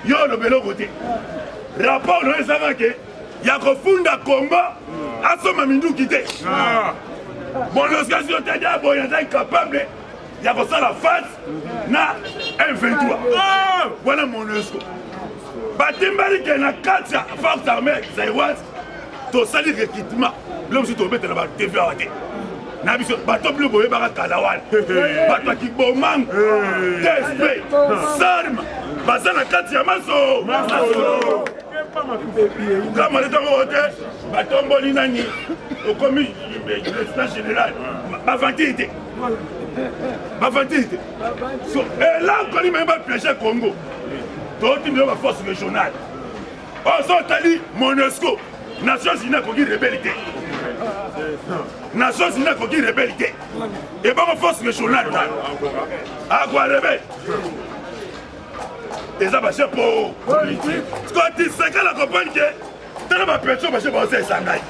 yo le belo côté rapport no ezanga ke ya kofunda Congo asoma minduki te bon l'organisation t'adia bon ya incapable ya kosala face na M23 voilà mon UNESCO batimbali ke na katsa force armée zaïroise to sali recrutement l'homme si to mettre na ba TV awate na biso bato bleu boye baka kalawan bato ki bomang TSP sarma bazana kati ya maso kama le tango hote batomboli nani okomi président général bavantité so et là on connaît même pas piéger Congo to timi ba force régionale on tali Monusco Nations Unies ko rebellité Nations Unies ko rebellité et ba force régionale à quoi rebelle et ça va ser pour politique quand tu sais que la campagne que tu n'as pas personne parce que c'est sangai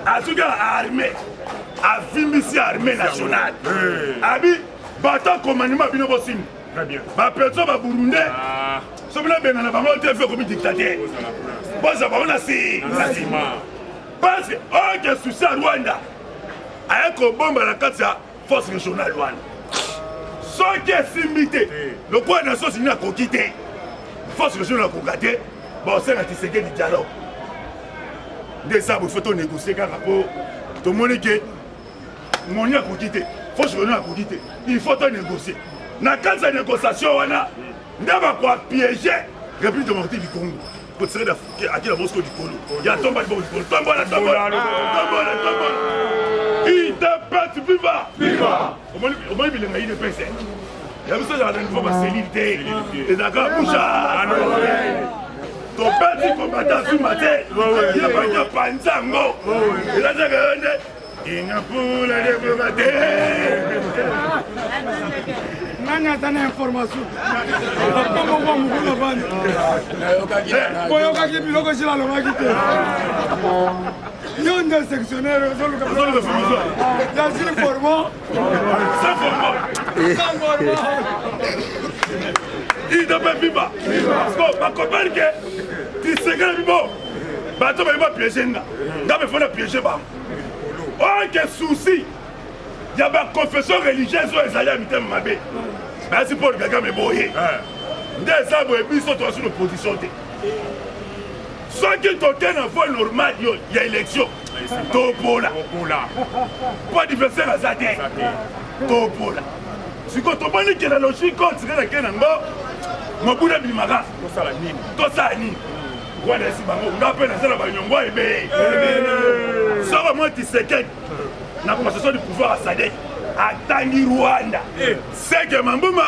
à tout cas armée à vimisi armée nationale abi bateau commandement bino bosim très bien ba personne ba burundais sobla benana ba monter fait comme dictateur bon ça va on a si parce que oh que souci à Rwanda avec bombe la carte force régionale Rwanda ce qui est simité le point de Nations Unies a quitté force régionale a quitté bon c'est un Tshisekedi du dialogue de ça il faut négocier car rapport tout le monde que mon a quitté force régionale a quitté il faut négocier na quand cette négociation on a ndaba quoi piéger République démocratique du Congo pour tirer à qui la Moscou du Congo il y a tomba du Congo tomba il te pète viva au moins il est PC il y a besoin de nouveau ma cellule et d'accord boucha ton petit combattant sur ma tête il a pas de panzango il a dit il n'a pas la diplomatie nani atana information kama kwa mkuu bani boyo kaki biloko jila lomaki te yo nda sectionnaire zolu ka zolu ka ya siri formo sans formo il doit pas vivre parce que ma copine que tu sais que bon bato ba piéger nga me faut na piéger ba oh que souci il y a une confession religieuse aux Israéliens, mais c'est pour le gars, mais boye. nde eza boye biso toza na opposition te soki toke na voie normale yo ya élection topola po adversaire aza te topola sikoyo tomoni ke na logique oyo tike nake nango mobuna bimaka tosala nini wana esi bango nga mpe nazala banyongo ebeye soko mwa Tshisekedi na possession du pouvoir à Sadek atangi Rwanda seke mambuma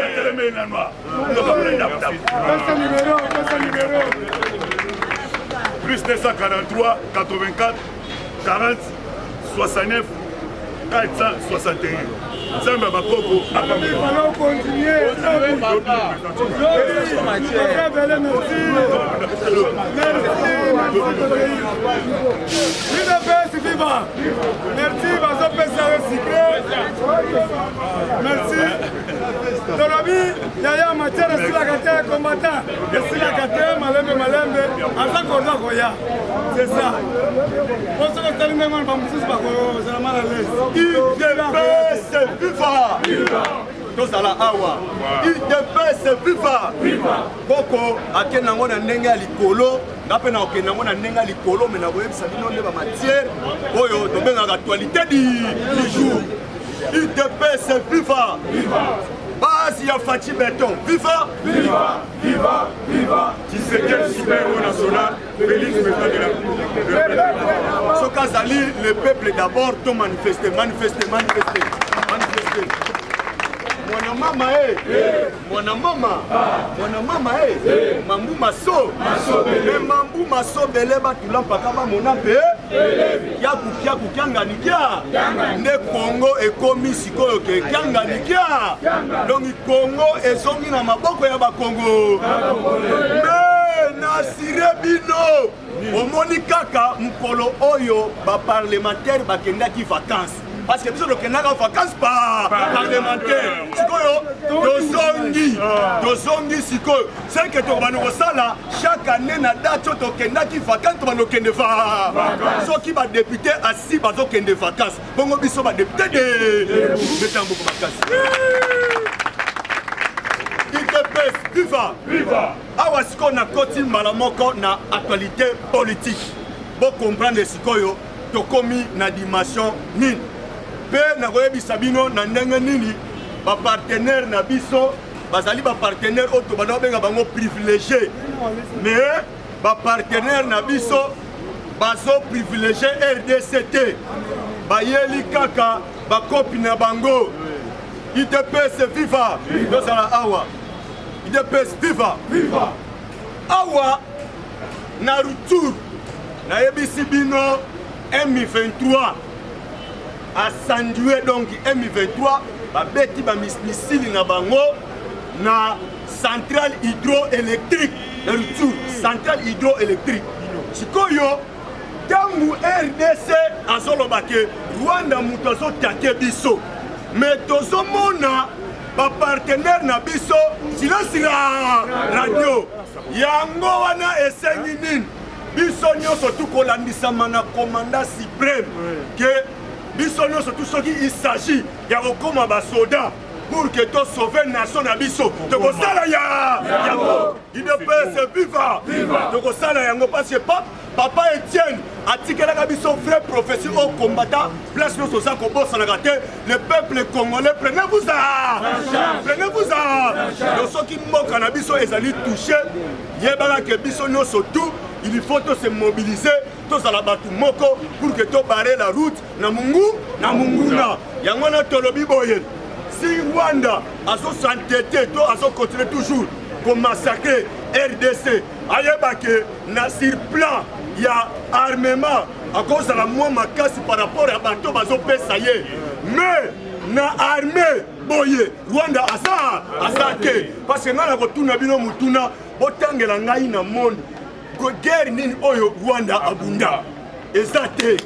atelemeli na noir plus 943 84 40 69 461 nzambe ya bakoko merci bazopesa recyclé merci tolobi yaya matière esilaka te combattant esilaka te malembe aza koza koya c'est ça osoko tali ndenge wana bamosusu bakozala mal à l'aise UDPS viva tozala awa UDPS viva koko akende nango na ndenge ya likolo nga mpe na okende nango na ndenge ya likolo me na koyebisa bino nde bamatière oyo tobengaka actualité du jour UDPS viva base ya Fachi Beton viva Tshisekedi super national Félix Beton de la soki azali le peuple d'abord to manifester mwana mama mambu maso me mambu maso bele batula mpaka bamona mpe kiaku kianganikia nde Kongo ekomi sikoyo ke kianganikia donki Kongo ezongi na maboko ya bakongo me nasire bino omoni kaka mokolo oyo baparlementaire bakendaki vacances parce que biso tokendaka vacances parlementaire sikoyo tozongi sikoyo seke tokobana kosala chaque année na date oyo tokendaki vacances tobana kokende soki badepute asi bazokende vacances bongo biso badepute de betamboko makasi UDPS viva awa sikoyo na koti mbala moko na actualité politique bocomprendre sikoyo tokomi na dimension nini mpe nakoyebisa bino na ndenge nini bapartenaire na biso bazali bapartenaire oyo tobanda kobenga bango privilégié mais bapartenaire na biso bazoprivilégié RDC te bayeli kaka bakopi na bango UDPS viva tozala awa UDPS viva awa na retour nayebisi bino M23 asandue donc M23 babeti bamisili na bango na centrale hydroélectrique na retour centrale hydroélectrique sikoyo ntango RDC azoloba ke Rwanda moto azotake biso mais tozomona bapartenaire na biso silasila radio yango wana esengi nini biso nyonso tukolandisama na commandant suprême ke biso nyonso tu soki il s'agit ya kokoma basoda pour que to sauver nation na biso tokosala yango UDPS viva tokosala yango parce que papa Etienne atikelaka biso vrai professeur au combattant place nyonso oza kobosanaka te le peuple congolais prenez-vous-en soki mboka na biso ezali touché yebaka ke biso nyonso tout il faut se mobiliser tozala bato moko pour que to barrer la route na munguna yango na tolobi boye si Rwanda azosantete to azocontinue toujours komassacrer RDC ayebake na sur plan ya armement akozala mwa makasi par rapport ya bato bazopesa ye mais na armée boye Rwanda asa te parce que nga na kotuna bino mutuna botangela ngai na monde guerre nini oyo Rwanda abunda eza te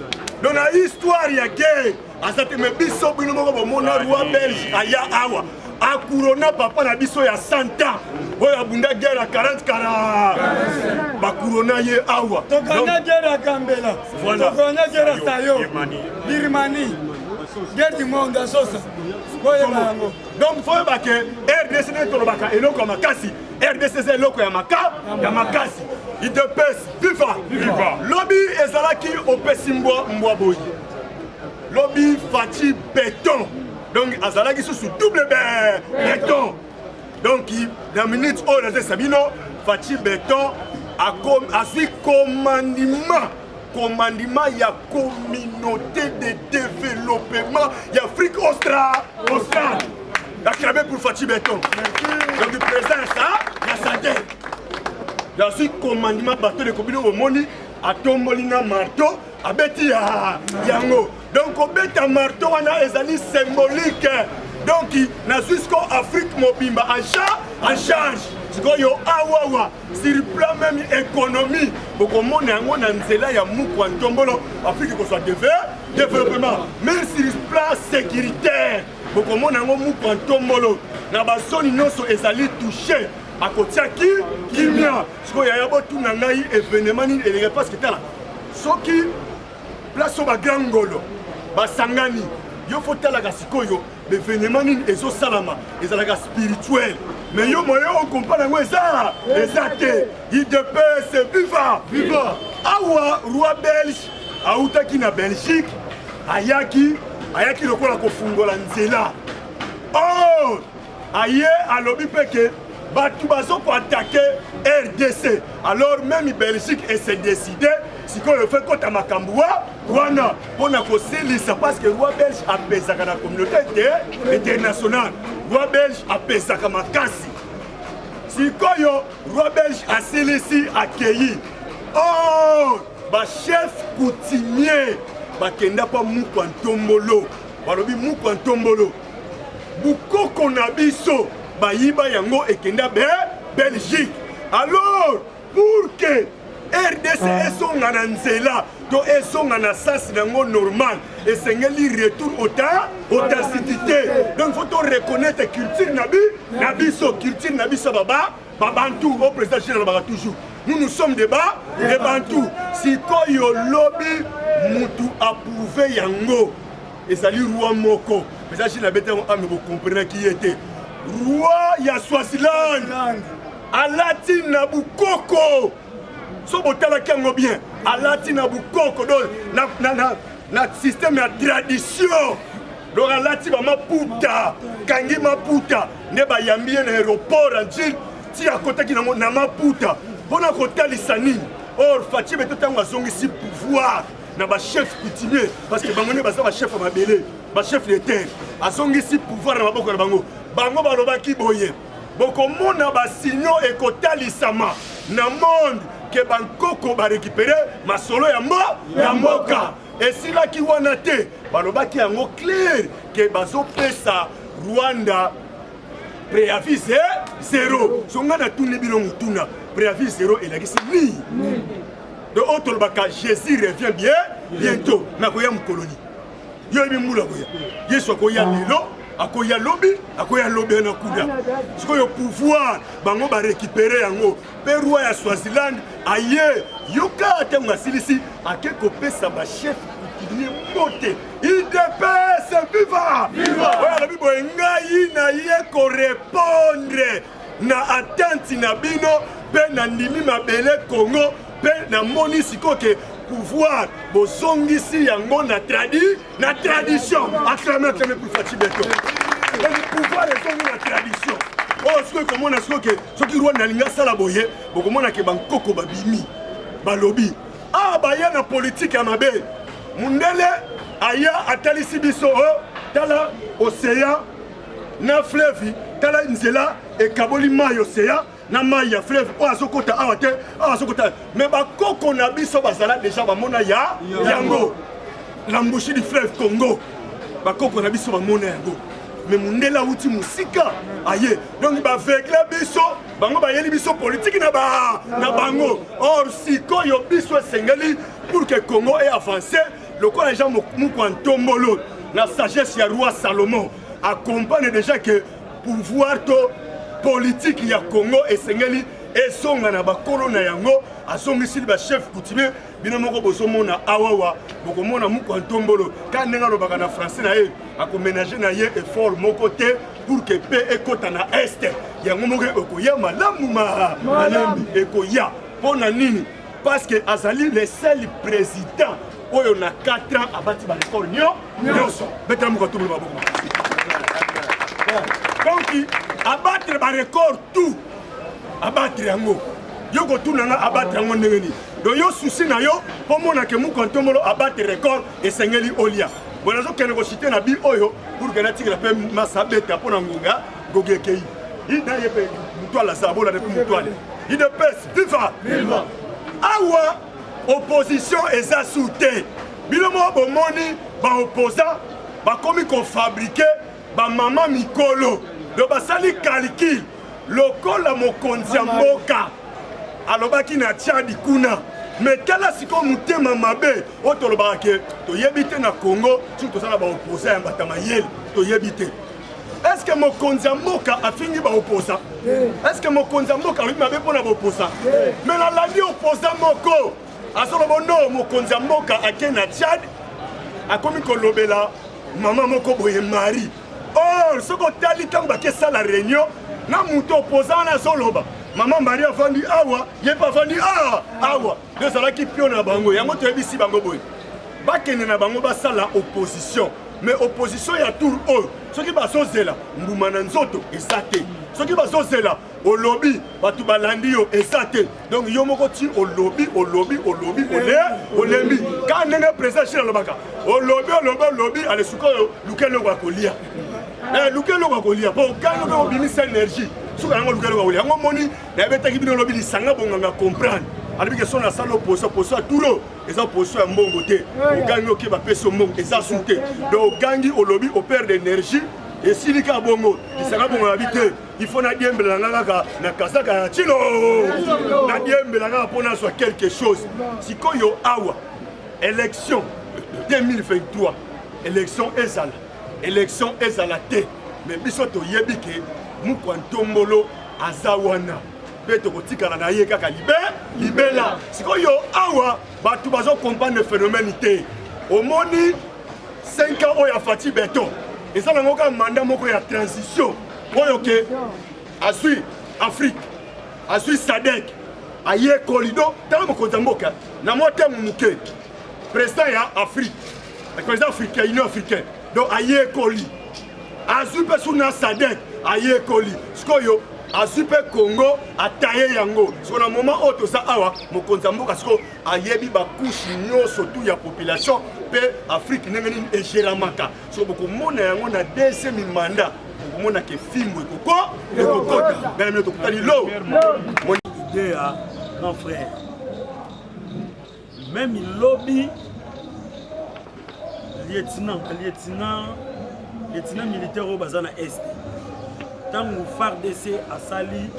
donc na histoire ya guerre asa te mais biso bino moko bomona roi belge aya awa akurona papa na biso ya 100 ans oyo abunda guerre ya 40 bakurona ye awa tokana guerre ya Kambela tokana guerre ya Sayo Birmanie guerre du monde à sauce. Donc faut pas que RDC ne tolobaka eloko ya makasi. RDC c'est eloko ya makasi. Il te pèse viva. Lobby ezalaki opesi mbwa boy. Lobby Fati béton. Donc azalaki sous double béton. Donc dans minute oh la Sabino Fati béton a suivi commandement il y a communauté de développement il y a Afrique australe la clamé pour Fati béton. Donc du président ça il y a sa tête. Il y a suivi commandement bateau de communauté au Moni à Tombolina marteau à Betty Yango. Donc au bêta marteau on a des amis symboliques. Donc na jusqu'au Afrique mobimba en charge. Sikoyo awawa sur le plan même économie beaucoup monde yango na nzela ya muku ntombolo Afrique ko soit développement même sur le plan sécuritaire beaucoup monde yango muku ntombolo na ba zone nyonso ezali touché à kotia kimia sikoyo ya botu na ngai événement ni elenge parce que tala soki place au grand ngolo basangani yo faut tala ka sikoyo l'événement ni ezo salama ezalaka spirituel. Mais yo moyo on comprend ngo ça exacté il de paix c'est viva awa roi belge autaki na Belgique ayaki lokola kofungola nzela oh aye alobi peke batu bazo ko attaquer RDC alors même Belgique et s'est décidé sikoyo fait kota makambua wana pona ko silisa parce que roi belge apesaka na communauté internationale roi belge apesaka makasi sikoyo roi belge asilisi accueilli oh ba chef coutumier bakenda pa muku ntombolo balobi muku ntombolo bukoko na biso bayiba yango ekenda Belgique alors pour que RDC esonga na nzela to esonga na sens nango normal esengeli retour authenticité donc faut reconnaître culture na biso culture na biso babantu au président général baba toujours nous sommes des Bantous sikoyo lobby mutu approuvé yango ezali roi moko président général bete ame vous comprenez qui était roi ya Swaziland alati na bukoko so botala kango bien alati na bukoko do na système ya tradition donc alati ba maputa kangi maputa ne ba yambi na aéroport anjil ti akotaki na maputa pona kotalisa nini or Fati beto tango azongisi pouvoir na ba chef coutumier parce que bango ne baza ba chef mabele ba chef de terre azongisi pouvoir na maboko na bango balobaki boye boko mona ba signo ekotalisama na monde que bankoko ba récupérer masolo ya mboka esilaki wana te balobaki yango clair que bazopesa Rwanda préavis zéro songa na tuni bino mutuna préavis zéro elakisi ni de autre baka Jésus revient bientôt na koya mkoloni yo bimula koya Yesu koya lelo akoya lobby na kuda sikoyo pouvoir bango ba récupérer yango pe roi ya Swaziland aye yoka atenga silisi akeko pesa ba chef coutumier moté il dépêche viva oya la bibo ngai na ye ko répondre na attente na bino pe na ndimi mabele Congo pe na moni sikoke pouvoir bozongisi yango na tradition acclamer pour Fati béton le pouvoir ezongi na tradition oh sikoyo komona sikoke soki Rwanda linga sala boye bokomona ke bankoko babimi balobi baye na politique ya mabe mundele aya atalisi biso tala océan na fleuve tala nzela ekaboli mai océan na mai ya fleuve o azokota awa te azokota mais bakoko na biso bazala déjà bamona yango l'embouchure du fleuve Congo bakoko na biso bamona yango mais mundela uti musika aye donc baveugle biso bango bayeli biso politique na bango or sikoyo biso esengeli pour que Congo ait avancé lokola gens muku ntombolo na sagesse ya roi Salomon accompagne déjà que pouvoir to politique ya Congo esengeli esonga na bakolo na yango asongisi ba chef coutumier bino moko bosomona awawa bokomona muko ntombolo ka ndenga lobaka na français na ye akoménager na ye effort moko te pour que paix ekota na este yango moko ekoya malamu malembi ekoya pona nini parce que azali le seul président oyo na 4 ans abati ba record nyonso betela muko ntombolo baboko donc abattre ba record tout abattre yango yoko tunanga abattre yango ndengeni donc yo souci na yo po mona ke muko ntombolo abattre record esengeli olia bona zo kene ko citer na bi oyo pour que na tigela pe masabeta pona ngunga gogekei ida yepe mutwala sabola depuis mutwala ida pes viva awa opposition eza soute bilomo bomoni ba opposant ba komi ko fabriquer ba mama mikolo do basali calcul lokola mokonzi ya mboka alobaki na Tchad kuna metala siko mutema mabe otolobaka ke toyebi te na Congo surtout tosala ba opposant ya batama yel toyebi te est-ce que mokonzi ya mboka afingi ba opposant est-ce que mokonzi ya mboka alobi mabe mpona ba opposant mais nalandi opposant moko azoloba no mokonzi ya mboka ake na Tchad akomi kolobela mama moko boye mari or soko otali ntango bakesala réunion na moto opposant na zoloba mama Marie afandi awa ye pa afandi awa ezalaki pio na bango yango toyebisi bango boye bakende na bango basala opposition mais opposition ya tour oyo soki bazozela mbuma na nzoto eza te soki bazozela olobi bato balandi yo eza te donc yo moko ti olobi olembi ka ndenge président chine alobaka olobi ale sikoyo luke eloko ya kolia luke eloko ya kolia po okangi oke obimisa énergie suka yango luke eloko ya kolia yango moni nayebetaki bino olobi lisanga bonganga comprendre alobi ke so nasala opposition ya turo eza opposition ya mbongo te okangi oke bapesi yo mbongo eza su te donc okangi olobi operde énergie esilika bongo lisanga bongo yabi te il faut nadiembelanga kaka na kasaka ya chino nadiembelanga kaka mpona azwa quelque chose sikoyo awa élection 2023 élection ezala te mais biso toyebi ke mukwa ntombolo aza wana mpe tokotikala na ye kaka libela sikoyo awa bato bazokomprendre phénomène te omoni 5 ans oyo afati beton eza nango kaka mandat moko ya transition oyo ke azwi Afrique azwi Sadek aye kolido tala mokonzi ya mboka na mwa temu moke président ya Afrique président africain union africaine donc aye koli azwi mpe suna Sadek aye koli sikoyo azwi mpe Congo ataye yango siko na moment oyo toza awa mokonzi ya mboka siko ayebi bakushe nyonso tu ya population mpe Afrique ndenge nini egeramaka siko bokomona yango na deuxième mandat bokomona ke fimbo ekokota ngana mino tokutani lo idée ya grand frère même lobby lieutenant militaire oyo baza na est ntango FARDC asali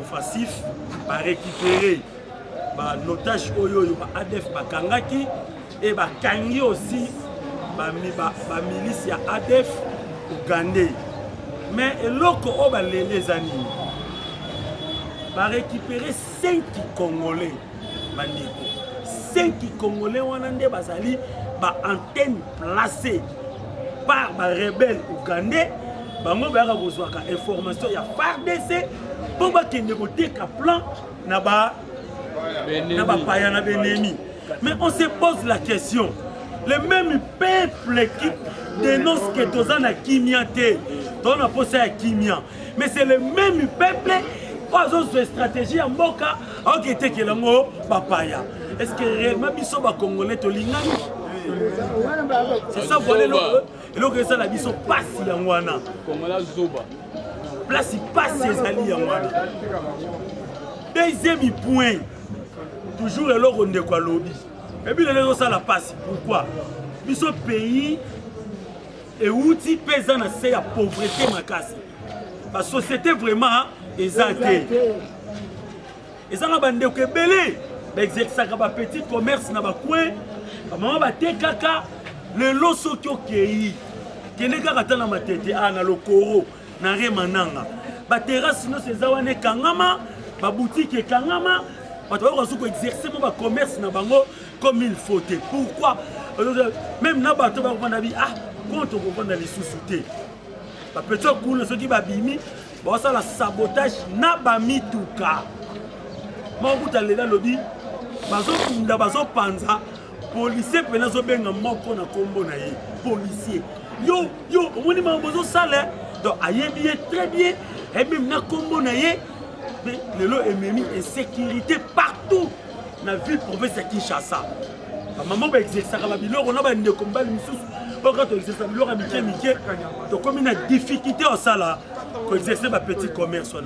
offensif barécupéré banotage oyo ba-ADF bakangaki e bakangi aussi bamilice ya ADF ugandais mais eloko oyo balele eza nini barécupéré 5 congolais bandeko 5 congolais wana nde bazali ba-antenne placée par barebelle ugandais bango bayaka kozwaka information ya FARDC mpo bakende koteka plan na bapaya na benemi. Mais on se pose la question, le même peuple qui dénonce que tozana kimia te tona posa ya kimia, mais c'est le même peuple qui a une stratégie en mboka qui était que lango bapaya. Est-ce que réellement biso ba congolais to lingani? C'est ça voilà le ça la biso passe yangwana congolais zoba place passe ezali yangwana. Deuxième point, toujours le logo de quoi lobby. Et puis le logo ça la passe. Pourquoi? Biso pays et outil pesant na c'est la pauvreté makasi. La société vraiment exaltée. Et ça na bande ko belé. Exercer ba petit commerce na ba coin. Maman ba te kaka le loso kyo kei. Kene kaka tana matete na lokoro na remananga. Ba terrasse no sezawane kangama ba boutique ekangama bato bakoki koexercer mo ba commerce na bango comme il faut. Pourquoi même na bato bakofanda bi compte okofanda lisusu te bapeto kuna soki babimi basala sabotage na bamituka makuta lela lobi bazokunda bazopanza policier pena zobenga moko na kombo na ye policier yo omoni mambo zosala donc ayebi ye très bien et même na kombo na ye lelo ememi insécurité partout na ville province ya Kinshasa maman ba exercer ba biloko na ba ndeko mbali misusu quand on exerce biloko mike donc comme une difficulté au sala pour exercer ba petit commerce là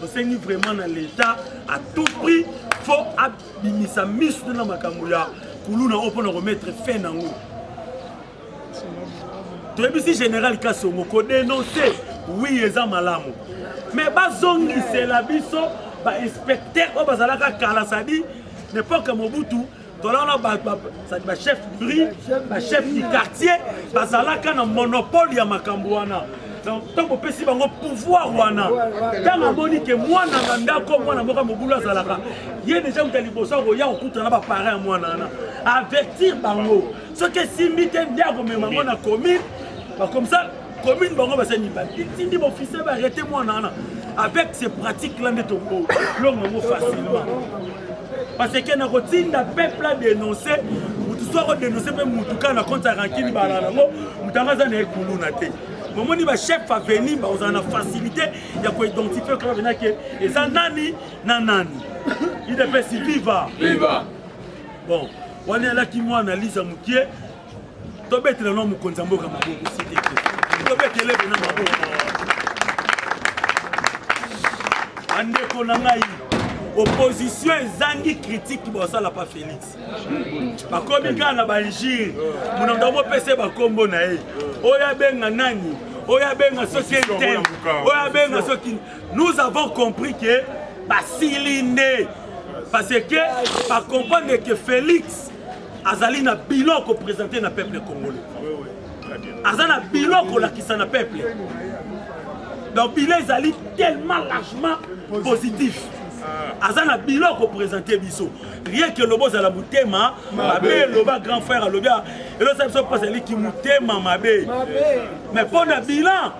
on s'ennuie vraiment dans l'état à tout prix faut abimisa misu na makambo ya kuluna opona remettre fin nango Trebisi général Kassongo ko dénoncer oui eza malamu mais bazongi c'est la biso ba inspecteur o bazalaka kala sadi n'importe Mobutu tolana ba chef bri ba chef du quartier bazalaka na monopole ya makambo wana donc tant pesi bango pouvoir wana tant moni que moi na ndako mwana moka mobulu azalaka ye déjà mutali bosa ko ya okutana ba parents mwana na avertir bango ce que simite ndako mema mona commune comme ça commune bango basani ba tindi mon fils va arrêter moi nana avec ces pratiques là de tombo longo facilement parce que na kotinda peuple a dénoncé mutu soit dénoncer même mutuka na compte rankini balala ngo mutangaza na ekulu na te moment ni ba chef a venir ba on a facilité ya ko identifier quand venir que eza nani na nani il est si viva bon on est là qui moi analyse mukie to betela no mukonza mboka maboko cité to betele bena maboko ande kona ngai opposition ezangi critique bosala pa Félix bakomi kana ba injire munanda mo pese bakombo na ye oya benga nani oya benga soki tem oya benga soki nous avons compris que basiline parce que ba comprendre que Félix azali na biloko présenté na peuple congolais azali na biloko lakisa na peuple donc bilan ezali tellement largement positif azali na biloko présenté biso rien que lobo za la mutema mabe loba grand frère alobia elo sa biso pose ali ki mutema mabe mais pour na bilan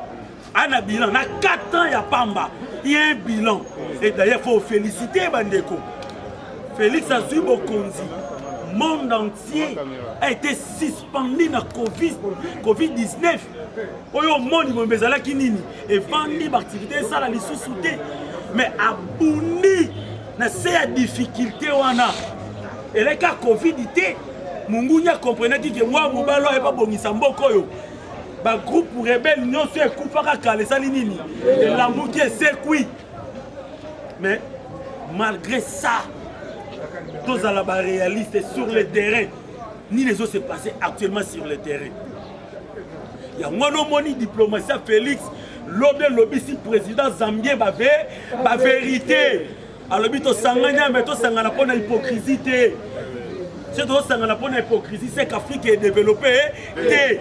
ana bilan na 4 ans ya pamba il y a un bilan et d'ailleurs faut féliciter bandeko Félix azui bokonzi monde entier a été suspendu na Covid-19. Oyo monde mbezala kinini et vandi l'activité ça la lisusu mais abuni na ces difficulté wana et les cas Covidité mungunya comprenait que moi mobalo et pas bongisa mboko yo ba groupe rebelle nyonso ekufaka kale sali nini et la mouki c'est kui mais malgré ça tous à la réaliste sur le terrain ni les autres se passer actuellement sur le terrain. Il y a monomoni diplomatie Félix lobby si président Zambien ba vérité alors bito sanganya mais to sangana pour na hypocrisie té c'est to sangana pour na hypocrisie c'est qu'Afrique est développée té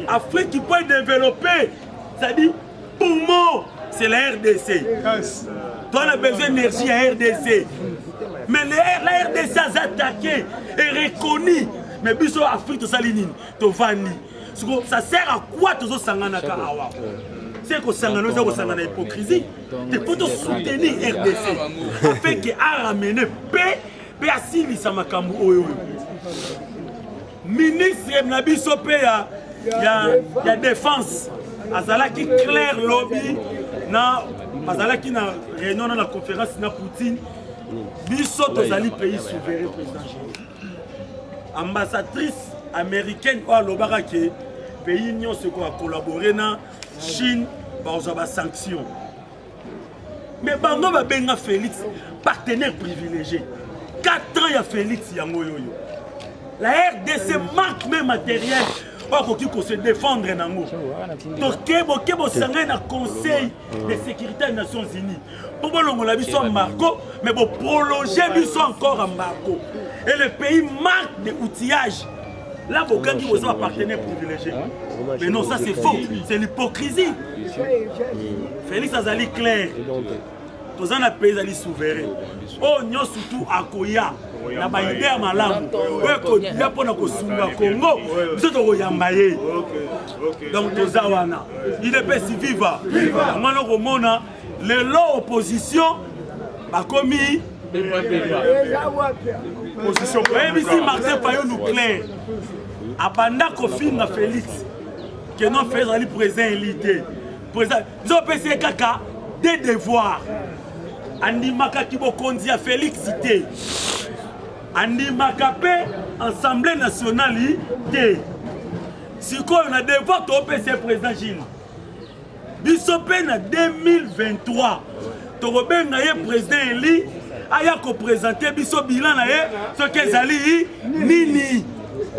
Afrique qui peut développer ça dit poumon c'est la RDC toi on a besoin d'énergie à RDC. Mais la RDC a attaqué et reconnu. Mais biso Afrique to salinine, to vani. Ça sert à quoi to sangana ka awa? C'est que sangana zo sangana hypocrisie. Tu peux te soutenir RDC. Afin que a ramené paix, paix asili sa makambu oyo. Ministre na biso pe ya défense. Azalaki clair lobby na azalaki na réunion na la conférence na Poutine. Biso tozali pays souverain président. Ambassadrice américaine ou alobaka ke pays nyonso ko collaborer na Chine ba oza ba sanction. Mais bango ba benga Félix partenaire privilégié. 4 ans ya Félix yango yoyo. La RDC manque même matériel pour se défendre nango. Donc kebo sanga na conseil de sécurité des Nations Unies. Pour la biso embargo mais pour prolonger biso encore embargo. Et le pays manque de outillage. Là Bokangi vous un partenaire privilégié. Mais non, ça c'est faux, c'est l'hypocrisie. Félix Azali clair. toza na pays ezali souverain oyo nyonso surtout akoya na baide ya malamu oyo ekoya mpona kosunga Congo biso tokoyamba ye donc toza wana idepesi viva yango wana komona lelo opposition bakomi oyebisi Martin Fayulu clair abanda kofinga Félix ke non Félix ezali président élité biso opesi ye kaka des devoirs andimakaki bokonzi ya Félix te andimaka mpe Assemblée nationale te sikoyo na devoir toopesa président Gilles biso mpe na 2023 tokobenga ye président Eli aya koprésente biso bilan na ye soki ezali nini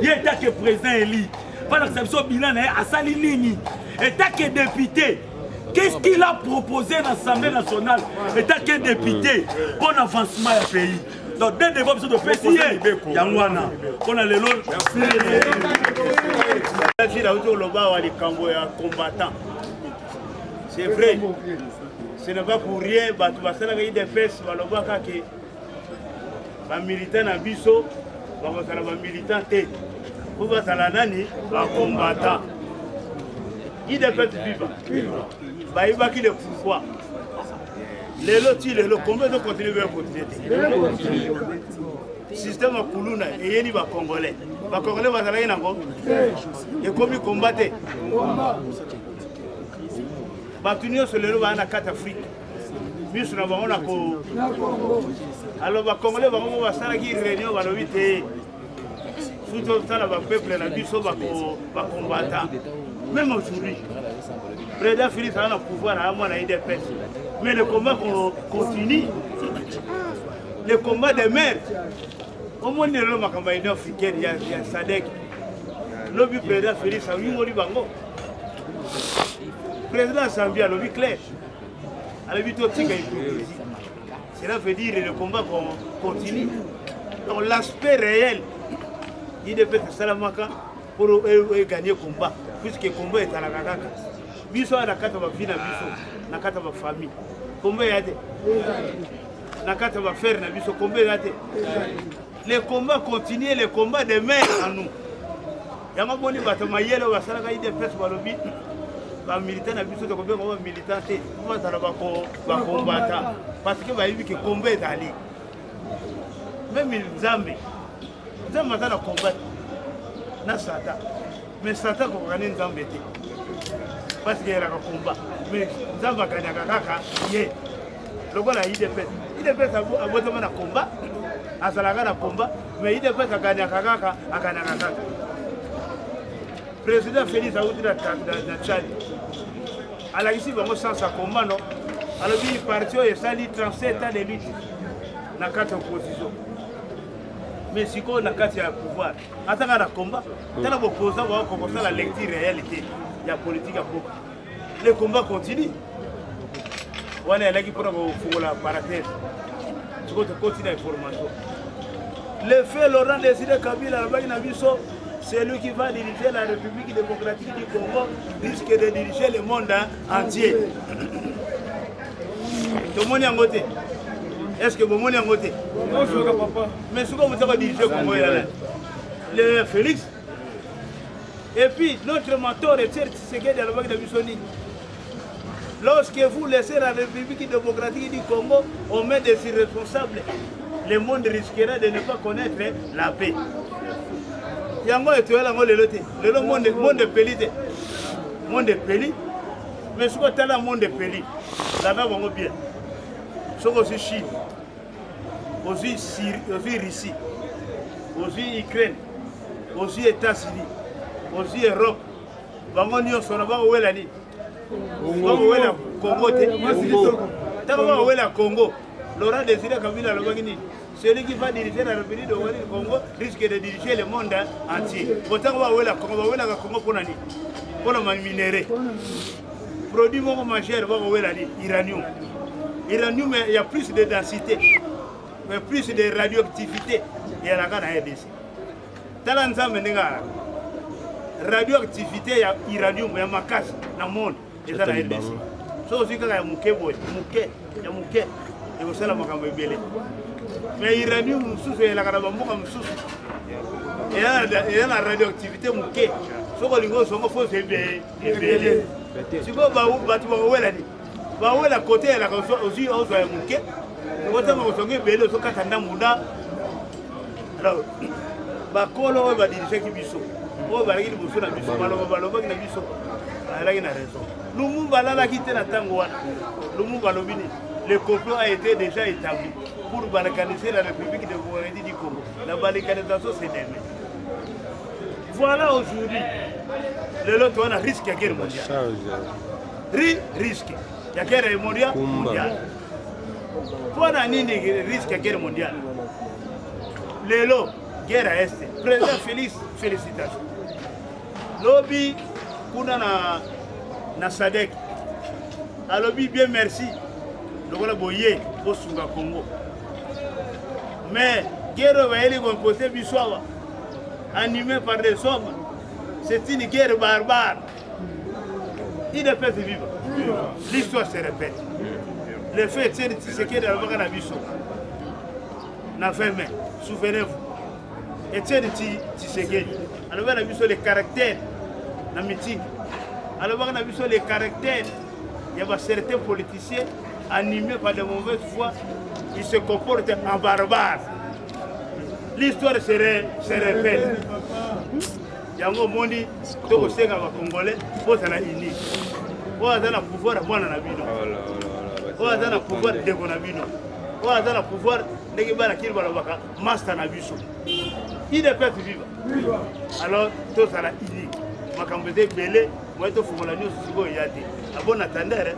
ye etake président Eli mpona biso bilan na ye asali nini etake député. Qu'est-ce qu'il a proposé dans l'Assemblée nationale? État qu'un député pour l'avancement du pays. Donc, dès le début de PCA, il y a un on a les lots. C'est vrai. Ce n'est pas pour rien. Il y a des fesses, les militants à Bisso, les militants T. Pour les combattants. Il y a des fesses vivants. Il y a des pouvoirs. Les lotis, les lots, combien de continuer à continuer? Le système à Koulouna, et il y a des Congolais. Les Congolais vont aller en Congo. Et comme ils combattent, Batunio sur le lot va en 4 Afrique. Nous sommes alors les Congolais vont faire une réunion, va l'inviter. Tout le peuple a vu ça va combattre. Même aujourd'hui, le président Félix a un pouvoir à moi dans l'IDPS. Mais le combat continue. Le combat des maires. Au moins, il y a un combat africain, il y a Sadek. Le président Félix a eu un bango. Le président Zambia, le clair. Cela veut dire que le combat continue. Donc l'aspect réel, il est fait Salamaka pour gagner le combat. Puisque le combat est à la Kaka. Biso à la carte de la vie, na carte de la famille. Combien y a-t-il? La carte de la faire, combien y a-t-il? Les combats continuent, les combats des mères en nous. Il y a un bon niveau de maillot, il y a des presses pour le but. Les militants ont besoin de combien de militants pour combattre. Parce que le combat est allé. Même les Zambie. Les Zambie ont combattu. Mais Satan a gagné un Zambie. Parce qu'il y a un combat. Mais Zambie a gagné un combat. Le gars a IDP. IDP a voté un combat. A un combat. Mais IDP a gagné un combat. Le président Félix a voté dans Tchad. Alors ici, il va sans un combat. Alors il parti et ça lui 37 ans de lutte. Dans la carte opposition. Mais si on a un pouvoir, attends un combat, dans l'opposition, on va commencer la lecture réalité. Il y a politique à beaucoup. Le combat continue. On est là qui prend la parenthèse. Tu continues l'information. Le fait Laurent Désiré Kabila, c'est lui qui va diriger la République démocratique du Congo, risque de diriger le monde entier. Tout le monde est en côté. Est-ce que vous avez un côté? Mais ce que vous avez dirigé le Congo, le Félix. Et puis, notre mentor est Tshisekedi à la banque de Bissoni. Lorsque vous laissez la République démocratique du Congo aux mains des irresponsables, le monde risquera de ne pas connaître la paix. Il y a un monde qui est le monde est péli. Le monde est péli. Mais ce que tu as le monde est péli, là-bas, on va bien. Ce que c'est Chine, aussi Russie, aussi Ukraine, aussi États-Unis, aussi Europe. Nous sommes Congo. Laurent Désiré Kabila, celui qui va diriger la République du Congo risque de diriger le monde entier. Autant on va le Congo pour le minerai. Produit majeur, l'uranium. L'uranium, il y a plus de densité, mais plus de radioactivité. Il y a la RDC. Dans la radioactivité, il y a l'uranium, il y a ma casse dans le monde. Et dans la RDC. so aussi kaka ya moke boye moke ekosala makambo ebele mais uranium mosusu eyelaka na bamboka mosusu eya na radioactivité moke soki olingi osongo fo ebele sikoyo bato bawelani bawela kote elaka ozwi ozwa ya moke okotanga kosongo ebele ozokata ndambunda alors bakolo oyo badirisaki biso oyo balaki liboso na biso balobaki na biso balaki na raison Lumumba balalaki te na ntango wana Lumumba alobi nini le complot a été déjà établi pour balkaniser la République de Burundi du Congo. La balkanisation c'est demain. Voilà aujourd'hui le lot on a risque à guerre mondiale. Risque ya guerre mondiale. Pour nini risque à guerre mondiale. Le lot guerre à est. Président Félix, félicitations. Lobby kuna na Sadek. Alobi bien merci. Lokola boye au Sunga Congo. Mais guerre va aller composer Biswawa, animée par des hommes. C'est une guerre barbare. Il ne peut vivre. L'histoire se répète. Le fait c'est que c'est dans le Bagabiso. N'a fait mais souvenez-vous. Et c'est Tshisekedi. Alors on a vu les caractères dans le meeting. Alors on a vu les caractères. Il y a certains politiciens animés par de mauvaises foi, ils se comportent en barbares. L'histoire se répète. Yango mondi toko senga ba Congolais poza na ini. Poza na pouvoir mwana na bino. Poza na pouvoir de konabino. Poza na pouvoir ndenge bana kilba na baka master na biso. Il ne peut vivre. Alors toza na ini. Makambo de belé, moi to fungola nyo siko yate. A bon attendeur.